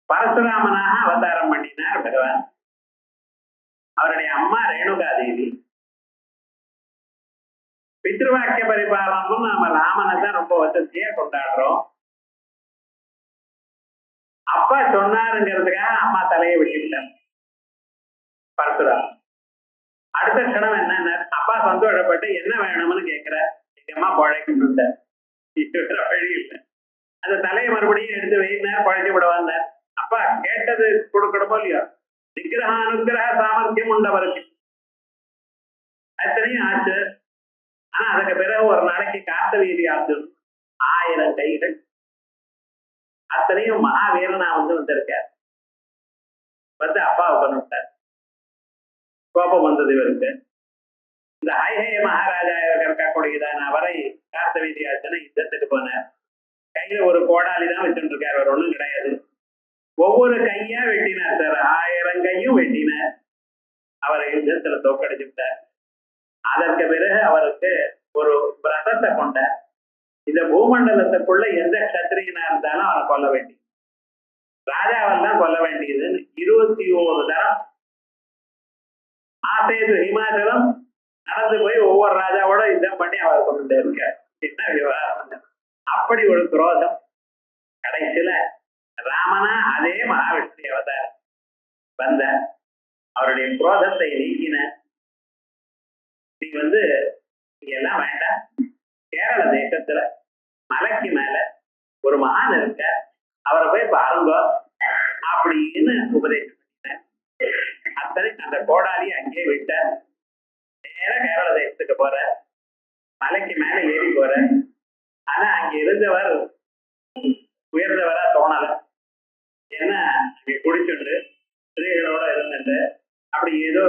பரசுராமனாக அவதாரம் பண்ணினார் பகவான். அவருடைய அம்மா ரேணுகா தேவி. பித்ருவாக்கிய பரிபாலனும் நாம ராமனை தான் ரொம்ப வசதியா கொண்டாடுறோம். அப்பா சொன்னாருங்கிறதுக்காக அம்மா தலையை விட்டுட்டார் பரசுராமன். அடுத்த க்ஷணம் என்னன்னா அப்பா சந்தோஷப்பட்டு என்ன வேணும்னு கேட்கிற. எங்க அம்மா பழைக்கிட்டு வழி இல்லை. அந்த தலையை மறுபடியும் எடுத்து வைனார், பழைச்சு விடுவாங்க. அப்பா கேட்டது கொடுக்கணுமோ இல்லையோ. நிகிரக அனுகிரக சாமர்த்தியம் உண்டவருக்கு அத்தனையும் ஆச்சு. ஆனா அதுக்கு பிறகு ஒரு நாளைக்கு காத்த வீதி ஆச்சு. 1000 கைகள் அத்தனையும் மகாவீரனா வந்திருக்கார். வந்து அப்பாவை பண்ணிவிட்டார். கோபம் வந்தது இவருக்கு. இந்த ஹைஹய மகாராஜா இருக்கக்கூடியதான அவரை காத்த வீதி ஆச்சுன்னா யுத்தத்துக்கு போனார். கையில ஒரு கோடாலி தான் வச்சுட்டு இருக்காரு, அவர் ஒண்ணும் கிடையாது. ஒவ்வொரு கையா வெட்டினார் சார். 1000 கையும் வெட்டினார். அவரை யுத்தத்துல தோக்கடிச்சு விட்டார். அதற்கு பிறகு அவருக்கு ஒரு பிரசத்தை கொண்ட இந்த பூமண்டலத்துக்குள்ள எந்த கத்திரிகனா இருந்தாலும் அவனை கொல்ல வேண்டியது, ராஜாவெல்லாம் கொல்ல வேண்டியதுன்னு 21 தரம் ஆசேது ஹிமாச்சலம் நடந்து போய் ஒவ்வொரு ராஜாவோட யுத்தம் பண்ணி அவர் கொண்டு இருக்கார். என்ன விவகாரம்! அப்படி ஒரு குரோதம். கடைசியில ராமனா அதே மகாவிஷ்ணு அவதார் வந்த அவருடைய குரோதத்தை நீக்கின. நீ நீ எல்லாம் வேண்டாம், கேரள தேசத்துல மலைக்கு மேல ஒரு மகான் இருக்க, அவரை போய் பாருங்க அப்படின்னு உபதேசம் பண்ணின. அத்தனை அந்த கோடாலி அங்கேயே விட்ட. நேர கேரள தேசத்துக்கு போற, மலைக்கு மேல ஏறி போற. ஆனா அங்க இருந்தவர் உயர்ந்தவரா தோணல. ஏன்னா அங்க குடிச்சுண்டு ஸ்திரீகளோட இருந்துட்டு அப்படி ஏதோ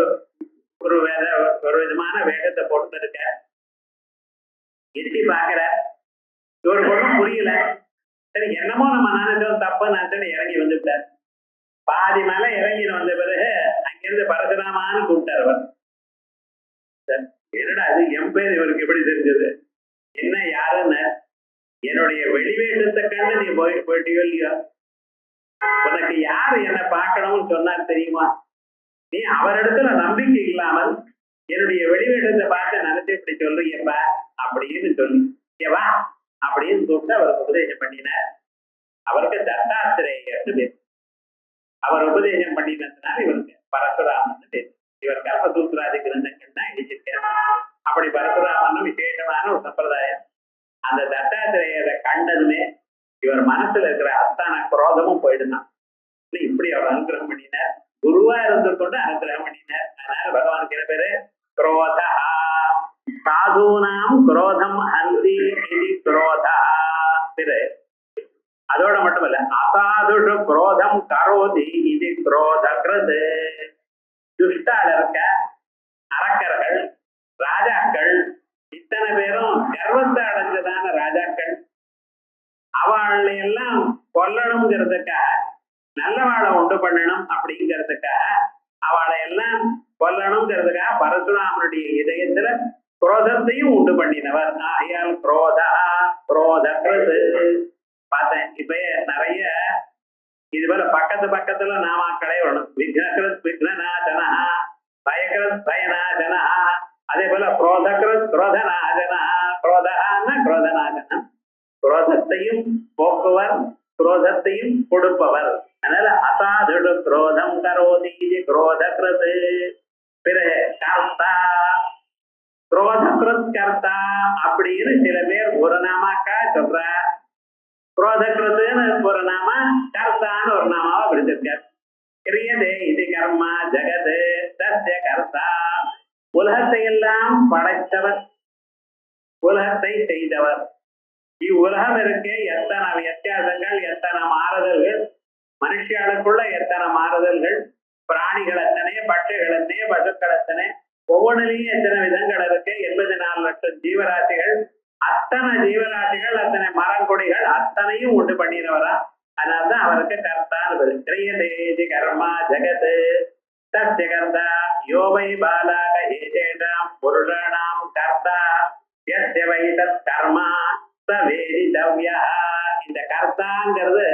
ஒரு விதமான வேகத்தை போட்டு இருக்க. எட்டி பாக்குற, ஒரு பொண்ணும் புரியல. சரி என்னமோ நம்ம நினைச்சோம் தப்பு நினைச்சு இறங்கி வந்துட்டார். பாதி மேல இறங்கி வந்த பிறகு அங்கிருந்து பரசுராமான்னு கூப்பிட்டார் அவர். என்னடா அது என் பேர் இவருக்கு எப்படி தெரிஞ்சது, என்ன யாருன்னு? என்னுடைய வெளிவேட்டத்தை கண்டு நீ போயிட்டியோ இல்லையோ? உனக்கு யாரு என்ன பார்க்கணும்னு சொன்னார் தெரியுமா? நீ அவரிடத்துல நம்பிக்கை இல்லாமல் என்னுடைய வெளிவேடத்தை பார்த்து நினைச்சு இப்படி சொல்றீங்கப்பா அப்படின்னு சொல்லி வா அப்படின்னு கூப்பிட்டு அவருக்கு உபதேசம் பண்ணினார். அவருக்கு தத்தாத்திரேயர்னு பேர். அவர் உபதேசம் பண்ணினதுனால இவருக்கு பரசுராமன் பேர். இவர் கல்பசூத்திராதி கிரந்தங்கள் தான் எழுதியிருக்கார். அப்படி பரசுராமன் விசேஷமான ஒரு சம்பிரதாயம். அந்த தத்தாத்திரேயரை கண்டதுமே இவர் மனசுல இருக்கிற அத்தான குரோதமும் போயிடுதான். இப்படி அவர் அனுகிரகம் பண்ணினார். குருவா இருந்து கொண்டு அனுகிரகம் பண்ணினார். அதனால பகவானுக்கு என்ன பேரு? குரோதா. சாதுனாம் குரோதம் ஹந்தி இது குரோதா. அதோட மட்டுமல்ல, அசாதுஷு குரோதம் கரோதி இது குரோதக்ரது. துஷ்டால இருக்க அரக்கர்கள், ராஜாக்கள், இத்தனை பேரும் கர்வத்தை அடைஞ்சதான ராஜாக்கள், அவளை எல்லாம் கொல்லணுங்கிறதுக்காக, நல்லவாழை உண்டு பண்ணணும் அப்படிங்கிறதுக்காக, அவளை எல்லாம் கொல்லணுங்கிறதுக்காக பரசுராமனுடைய இதயத்துல குரோதத்தையும் உண்டு பண்ணினவர். ஆகையால் குரோதா குரோதக்ரது. பார்த்தேன் இப்ப நிறைய இது போல பக்கத்துல நாமாக்களே வரணும். விக்னகிருத் விக்னநாதனா, பயகிருத் பயநாதனா, அதே போல குரோதகிருத் குரோதநாதனா. குரோதனா குரோதநாதனா, குரோதத்தையும் போக்குவர், குரோதத்தையும் கொடுப்பவர். அதனால அசாதுடு குரோதம் கரோதி குரோதகிருத். பிறகு கர்த்தா, குரோதகிருத் கர்த்தா அப்படின்னு சில பேர் ஒரு நாமாக்கா சொல்ற. குரோதகிருத்துன்னு ஒரு நாம, கர்த்தான்னு ஒரு நாமாவை பிடிச்சிருக்கார். கிரியதே இது கர்மா ஜெகது தஸ்ய கர்த்தா. உலகத்தை எல்லாம் படைத்தவர், உலகத்தை செய்தவர். இவ்வுலகம் இருக்கே எத்தனை வித்தியாசங்கள், எத்தனை மாறுதல்கள், மனுஷியாளுக்குள்ள எத்தனை மாறுதல்கள், பிராணிகள் எத்தனை, பட்சிகள் எத்தனை, பசுக்கள் எத்தனை, ஒவ்வொன்றிலையும் எத்தனை விதங்கள் இருக்கு. 84 லட்சம் ஜீவராசிகள், அத்தனை ஜீவராசிகள், அத்தனை மரங்கொடிகள் அத்தனையும் உண்டு பண்ணினவரா. அதனால்தான் அவருக்கு கர்த்தான்னு. கிரியதேதி கர்மா ஜெகத் தஸ்ய கர்த்தா யோவை பாலாக ஏதேஷாம் புருஷாணாம் கர்த்தா யஸ்ய வை தத் கர்மா ச வேதிதவ்யா. இந்த கர்த்தாங்கிறது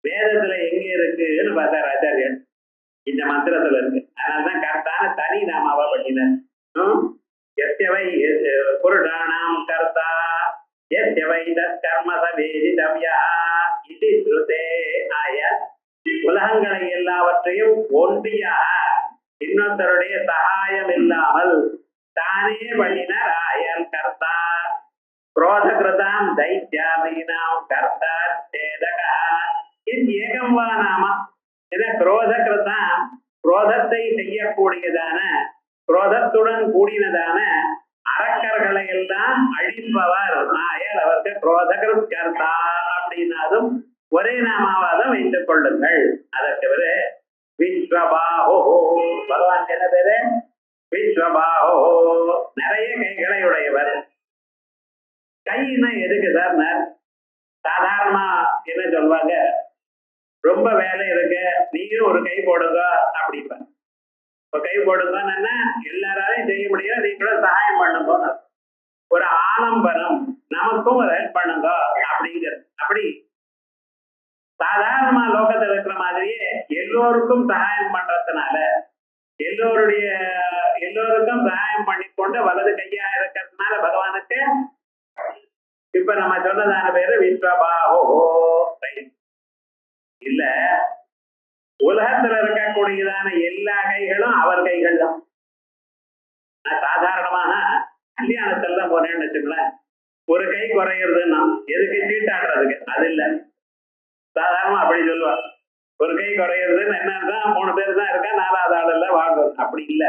வேதத்துல எங்க இருக்குன்னு பார்த்தார் ஆச்சாரியன். இந்த மந்திரத்துல இருக்கு. அதனாலதான் கர்த்தான தனி நாமாவா பண்ணினார். யஸ்யவை புருஷாணாம் கர்த்தா யஸ்யவை தத் கர்ம ச வேதிதவ்யா இது ஸ்ருதே. ஆய உலகங்களை எல்லாவற்றையும் ஒன்றியாக இன்னொருத்தருடைய சகாயம் இல்லாமல் தானே பண்ணினார். ஆயல் கர்த்தா. குரோதகிருதாம் தைத்யாதீனாம் கர்த்தா சேதகா. இது ஏகம் வா நாம. இத குரோதகிருதாம், குரோதத்தை செய்யக்கூடியதான, குரோதத்துடன் கூடினதான அரக்கர்களை எல்லாம் அழிப்பவர். ஆயல் அவருக்கு குரோதகிருத் கர்த்தா அப்படின்னாலும் ஒரே நாமாவாதம் வைத்துக் கொள்ளுங்கள். அதற்கு பேரு விஸ்வபாஹோ. பகவான் என்ன பேரு? விஸ்வபாஹோ. நிறைய கைகளை உடையவர். கைன்னா எதுக்கு சார்? சாதாரணமா என்ன சொல்லுவாங்க, ரொம்ப வேலை இருக்கு, நீயும் ஒரு கை போடுங்க அப்படிப்ப. இப்ப கை போடுங்கன்னா எல்லாராலையும் செய்ய முடியும், நீங்களும் சகாயம் பண்ணுங்க. ஒரு ஆலம்பரம், நமக்கும் ஒரு ஹெல்ப் பண்ணுங்க அப்படிங்கிறது. அப்படி சாதாரணமா லோகத்தில் இருக்கிற மாதிரியே எல்லோருக்கும் சகாயம் பண்றதுனால, எல்லோருக்கும் சகாயம் பண்ணிக்கொண்டு வலது கையா இருக்கிறதுனால பகவானுக்கு இப்ப நம்ம சொன்னதான பேரு விஸ்வபாஹோ. இல்ல, உலகத்துல இருக்கக்கூடியதான எல்லா கைகளும் அவர் கைகள் தான். நான் சாதாரணமாக கல்யாணத்துல போனேன்னு வச்சுங்களேன், ஒரு கை குறையிறதுன்னா எதுக்கு சீட்டாடுறதுக்கு, அது இல்ல. சாதாரணமா அப்படி சொல்லுவார், ஒரு கை குறையிறதுன்னு என்னன்னா 3 பேர் தான் இருக்கா, 4வது ஆள் எல்லாம் வாங்கும். அப்படி இல்ல,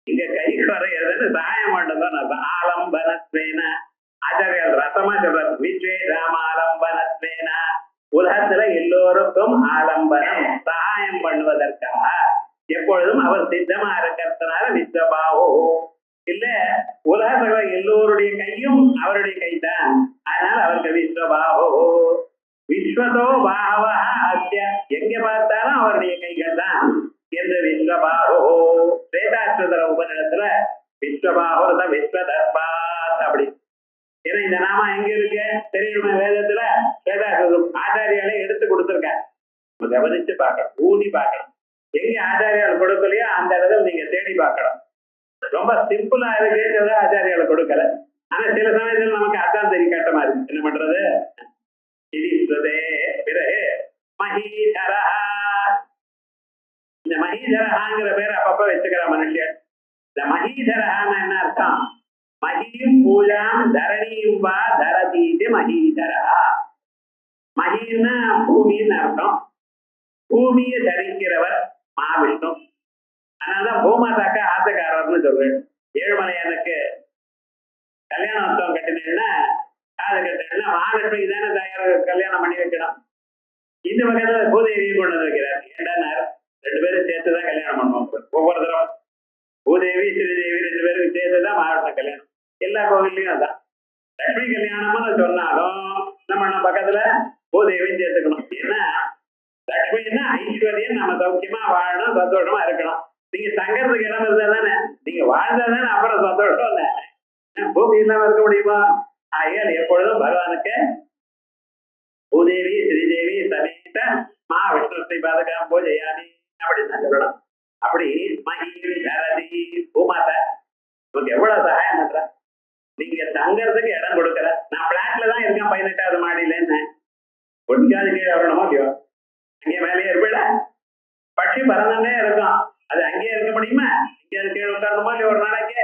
இங்க கை குறையிறதுன்னு சகாயம் பண்ணுதான். ஆலம்பனத்வேன ஆச்சாரியர் ரசமா சொல்றாரு. விஸ்வேதாம் ஆலம்பனத்வேன. உலகத்துல எல்லோருக்கும் ஆலம்பனம், சகாயம் பண்ணுவதற்காக எப்பொழுதும் அவர் சித்தமா இருக்கிறதுனால விஸ்வபாஹோ. இல்ல, உலகத்துல எல்லோருடைய கையும் அவருடைய கை தான், அதனால அவருக்கு விஸ்வபாஹோ. விஸ்வதோ பாஹவ அஸ்ய. எங்க பார்த்தாலும் அவருடைய கைகள் தான் என்று விஸ்வபாஹோ. வேதாஸ்வதர உபநிடத்துல விஸ்வபாஹோ விஸ்வதர்பாத் அப்படி. ஏன்னா இந்த நாம எங்க இருக்கு தெரியுமா? வேதத்துல வேதாஸ்வதம் ஆச்சாரியாலே எடுத்து கொடுத்துருக்க. கவனிச்சு பார்க்கணும், ஊதி பார்க்கணும். எங்க ஆச்சாரியால் கொடுக்கலையோ அந்த இடத்துல நீங்க தேடி பார்க்கணும். ரொம்ப சிம்பிளா இருக்குங்கிறத ஆச்சாரியால கொடுக்கல. ஆனா சில சமயத்துல நமக்கு அதான் தெரிய கட்டமா இருக்கு. என்ன பண்றது? இதே பிறகு மகீதரா, இந்த மகீதரஹாங்கிற பேர் அப்பப்ப வச்சுக்கிற மனுஷன். இந்த மகீதரஹான்னு என்ன அர்த்தம்? மகியும் பூஜாம் தரணியும் வா தரதீது மகீதரா. மகின்னா பூமின்னு அர்த்தம். பூமியை தரிக்கிறவர் மகாவிஷ்ணு. அதனாலதான் பூமாதாக்கா ஆசைக்காரர்னு சொல்றேன். ஏழுமலையானுக்கு கல்யாண உற்சவம் கட்டினீங்கன்னா காது கட்டினா மகாலட்சுமிக்கு தானே தயார் கல்யாணம் பண்ணி வைக்கணும். இந்த பக்கத்துல பூதேவியும் கொண்டு வந்து வைக்கிறார். ஏன்னா 2 பேரும் சேர்த்துதான் கல்யாணம் பண்ணுவோம். ஒவ்வொரு தரம் பூதேவி ஸ்ரீதேவி 2 பேருக்கு சேர்த்துதான் மகாவிஷ்ணு கல்யாணம். எல்லா கோவில்லையும் அதான். லட்சுமி கல்யாணம்னு சொன்னாலும் நம்ம பக்கத்துல பூதேவியும் சேர்த்துக்கணும். ஏன்னா லட்சுமின்னா ஐஸ்வர்யம், நம்ம சௌக்கியமா வாழணும், சந்தோஷமா இருக்கணும். நீங்க தங்கறதுக்கு இடம் இருந்தா தானே, நீங்க வாழ்ந்தா தானே அப்புறம் சந்தோஷம் இல்லை. பூமி இல்லாம இருக்க முடியுமா? ஆகையால் எப்பொழுதும் பகவானுக்கு பூதேவி ஸ்ரீதேவி சமேத மகாவிஷ்ணு பாதகம் பூஜையாமி அப்படின்னு தான் சொல்லணும். அப்படி மகி தரதி பூமாதா உங்களுக்கு எவ்வளவு சகாயம் பண்ற. நீங்க தங்கறதுக்கு இடம் கொடுக்கற. நான் பிளாட்ல தான் இருக்கேன் 18வது மாடியிலன்னு ஒட்டிக்காது கீழே வரணுமோ இல்லையோ, அங்கே மேலேயே இருப்பீட. பட்சி பறந்துட்டே இருக்கும், அது அங்கேயே இருக்க முடியுமா? இங்கே அது கீழே உட்காரணுமோ இல்லையோ ஒரு நாளைக்கு?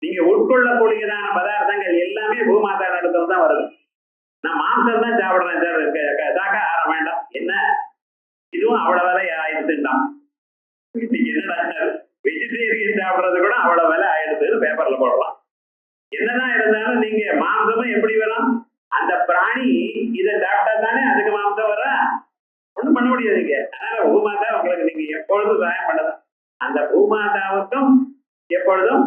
நீங்க உட்கொள்ளக்கூடியதான பதார்த்தங்கள் எல்லாமே பூமாதா நடத்துல தான் வருது. நான் மாம்சம் தான் சாப்பிடுறேன் சார், சாக்காரம் வேண்டாம். என்ன இதுவும் அவ்வளவு விலை ஆயிடுச்சுட்டான். இன்னைக்கு என்ன வெஜிடேரியன் சாப்பிடுறது கூட அவ்வளவு விலை ஆயிடுச்சுன்னு பேப்பர்ல போடலாம். என்னதான் இருந்தாலும் நீங்க மாம்சமும் எப்படி வரும்? அந்த பிராணி இதை சாப்பிட்டா தானே அதுக்கு மாம்சம் வர. ஒண்ணும் பண்ண முடியாதுங்க. அதனால பூமாதா உங்களுக்கு நீங்க எப்பொழுதும் சகாயம் பண்ணலாம். அந்த பூமாதாவுக்கும் எப்பொழுதும்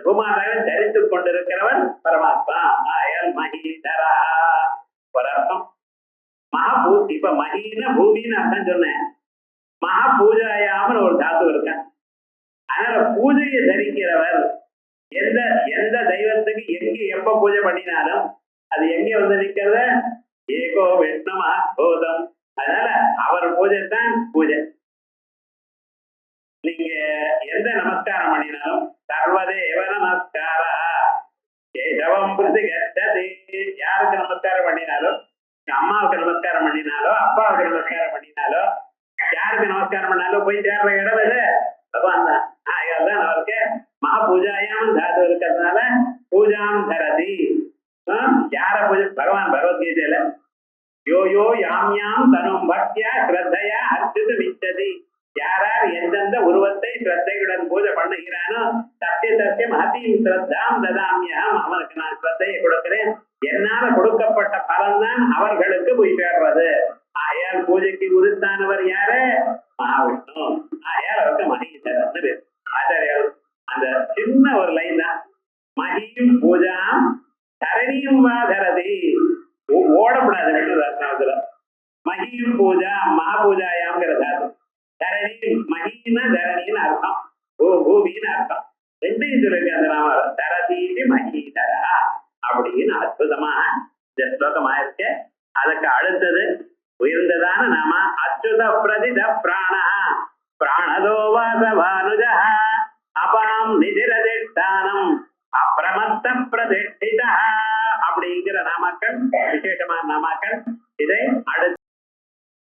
பூமாதாவை தரித்துக் கொண்டிருக்கிறவன் பரமாத்மா. ஆயல் மகீதரா ஒரு அர்த்தம். மகாபூ இப்ப மகின பூமின்னு அர்த்தம் சொன்னேன். மகா பூஜாயாமல் ஒரு தாத்து இருக்கேன். அதனால பூஜையை தரிக்கிறவர் எந்த எந்த தெய்வத்துக்கு எங்க எப்ப பூஜை பண்ணினாலும் அது எங்க வந்து நிக்கிறது? ஏகோ விஷ்ணு மகாபூதம். அதனால அவர் பூஜை தான் பூஜை. நீங்க எந்த நமஸ்காரம் பண்ணினாலும் சர்வதேவ நமஸ்காரா கேசவம் பிரதிகச்சதி. யாருக்கு நமஸ்காரம் பண்ணினாலும், அம்மாவுக்கு நமஸ்காரம் பண்ணினாலோ அப்பாவுக்கு நமஸ்காரம் பண்ணினாலோ யாருக்கு நமஸ்காரம் பண்ணாலும் போய் சேர்ற இடம் இது பகவான் தான். அதுதான் அவருக்கு மகா பூஜாயாம் தாது இருக்கிறதுனால பூஜாம் தரதி. யார பூஜை? பகவான் பகவத்கீதையில யோ யோ யாம் யாம் தனும் பக்தியா ஸ்ரத்தையா அர்ச்சித்து மிச்சதி. யாரார் எந்தெந்த உருவத்தை ஸ்ரத்தையுடன் பூஜை பண்ணுகிறானோ சத்திய சத்தியம் அதி ஸ்ரத்தாம் ததாமியம், அவனுக்கு நான் ஸ்ரத்தையை கொடுக்கிறேன். என்னால கொடுக்கப்பட்ட பலன் தான் அவர்களுக்கு போய் சேர்றது. ஆயால் பூஜைக்கு உருத்தானவர் யாரு? மகாவிஷ்ணு. ஆயால் அவருக்கு மகீதரர் ஆச்சாரியால். அந்த சின்ன ஒரு லைன் தான். மகியும் பூஜாம் தரணியும் வாதரதி. ஓடப்படாது ரெண்டு. மகியும் பூஜா மகாபூஜாயாம்ங்கிறதா. தரணி மகின்னா தரணின்னு அர்த்தம், பூமின்னு அர்த்தம். ரெண்டையும் சொல்லிருக்கு அந்த நாம. தரதீதி மகீதரா அப்படின்னு அற்புதமா இந்த ஸ்லோகமா இருக்கு. அதுக்கு அடுத்தது உயர்ந்ததான நாம அச்சுத பிரதித பிராண பிராணதோ வாசவானுஜ அபாம் நிஜ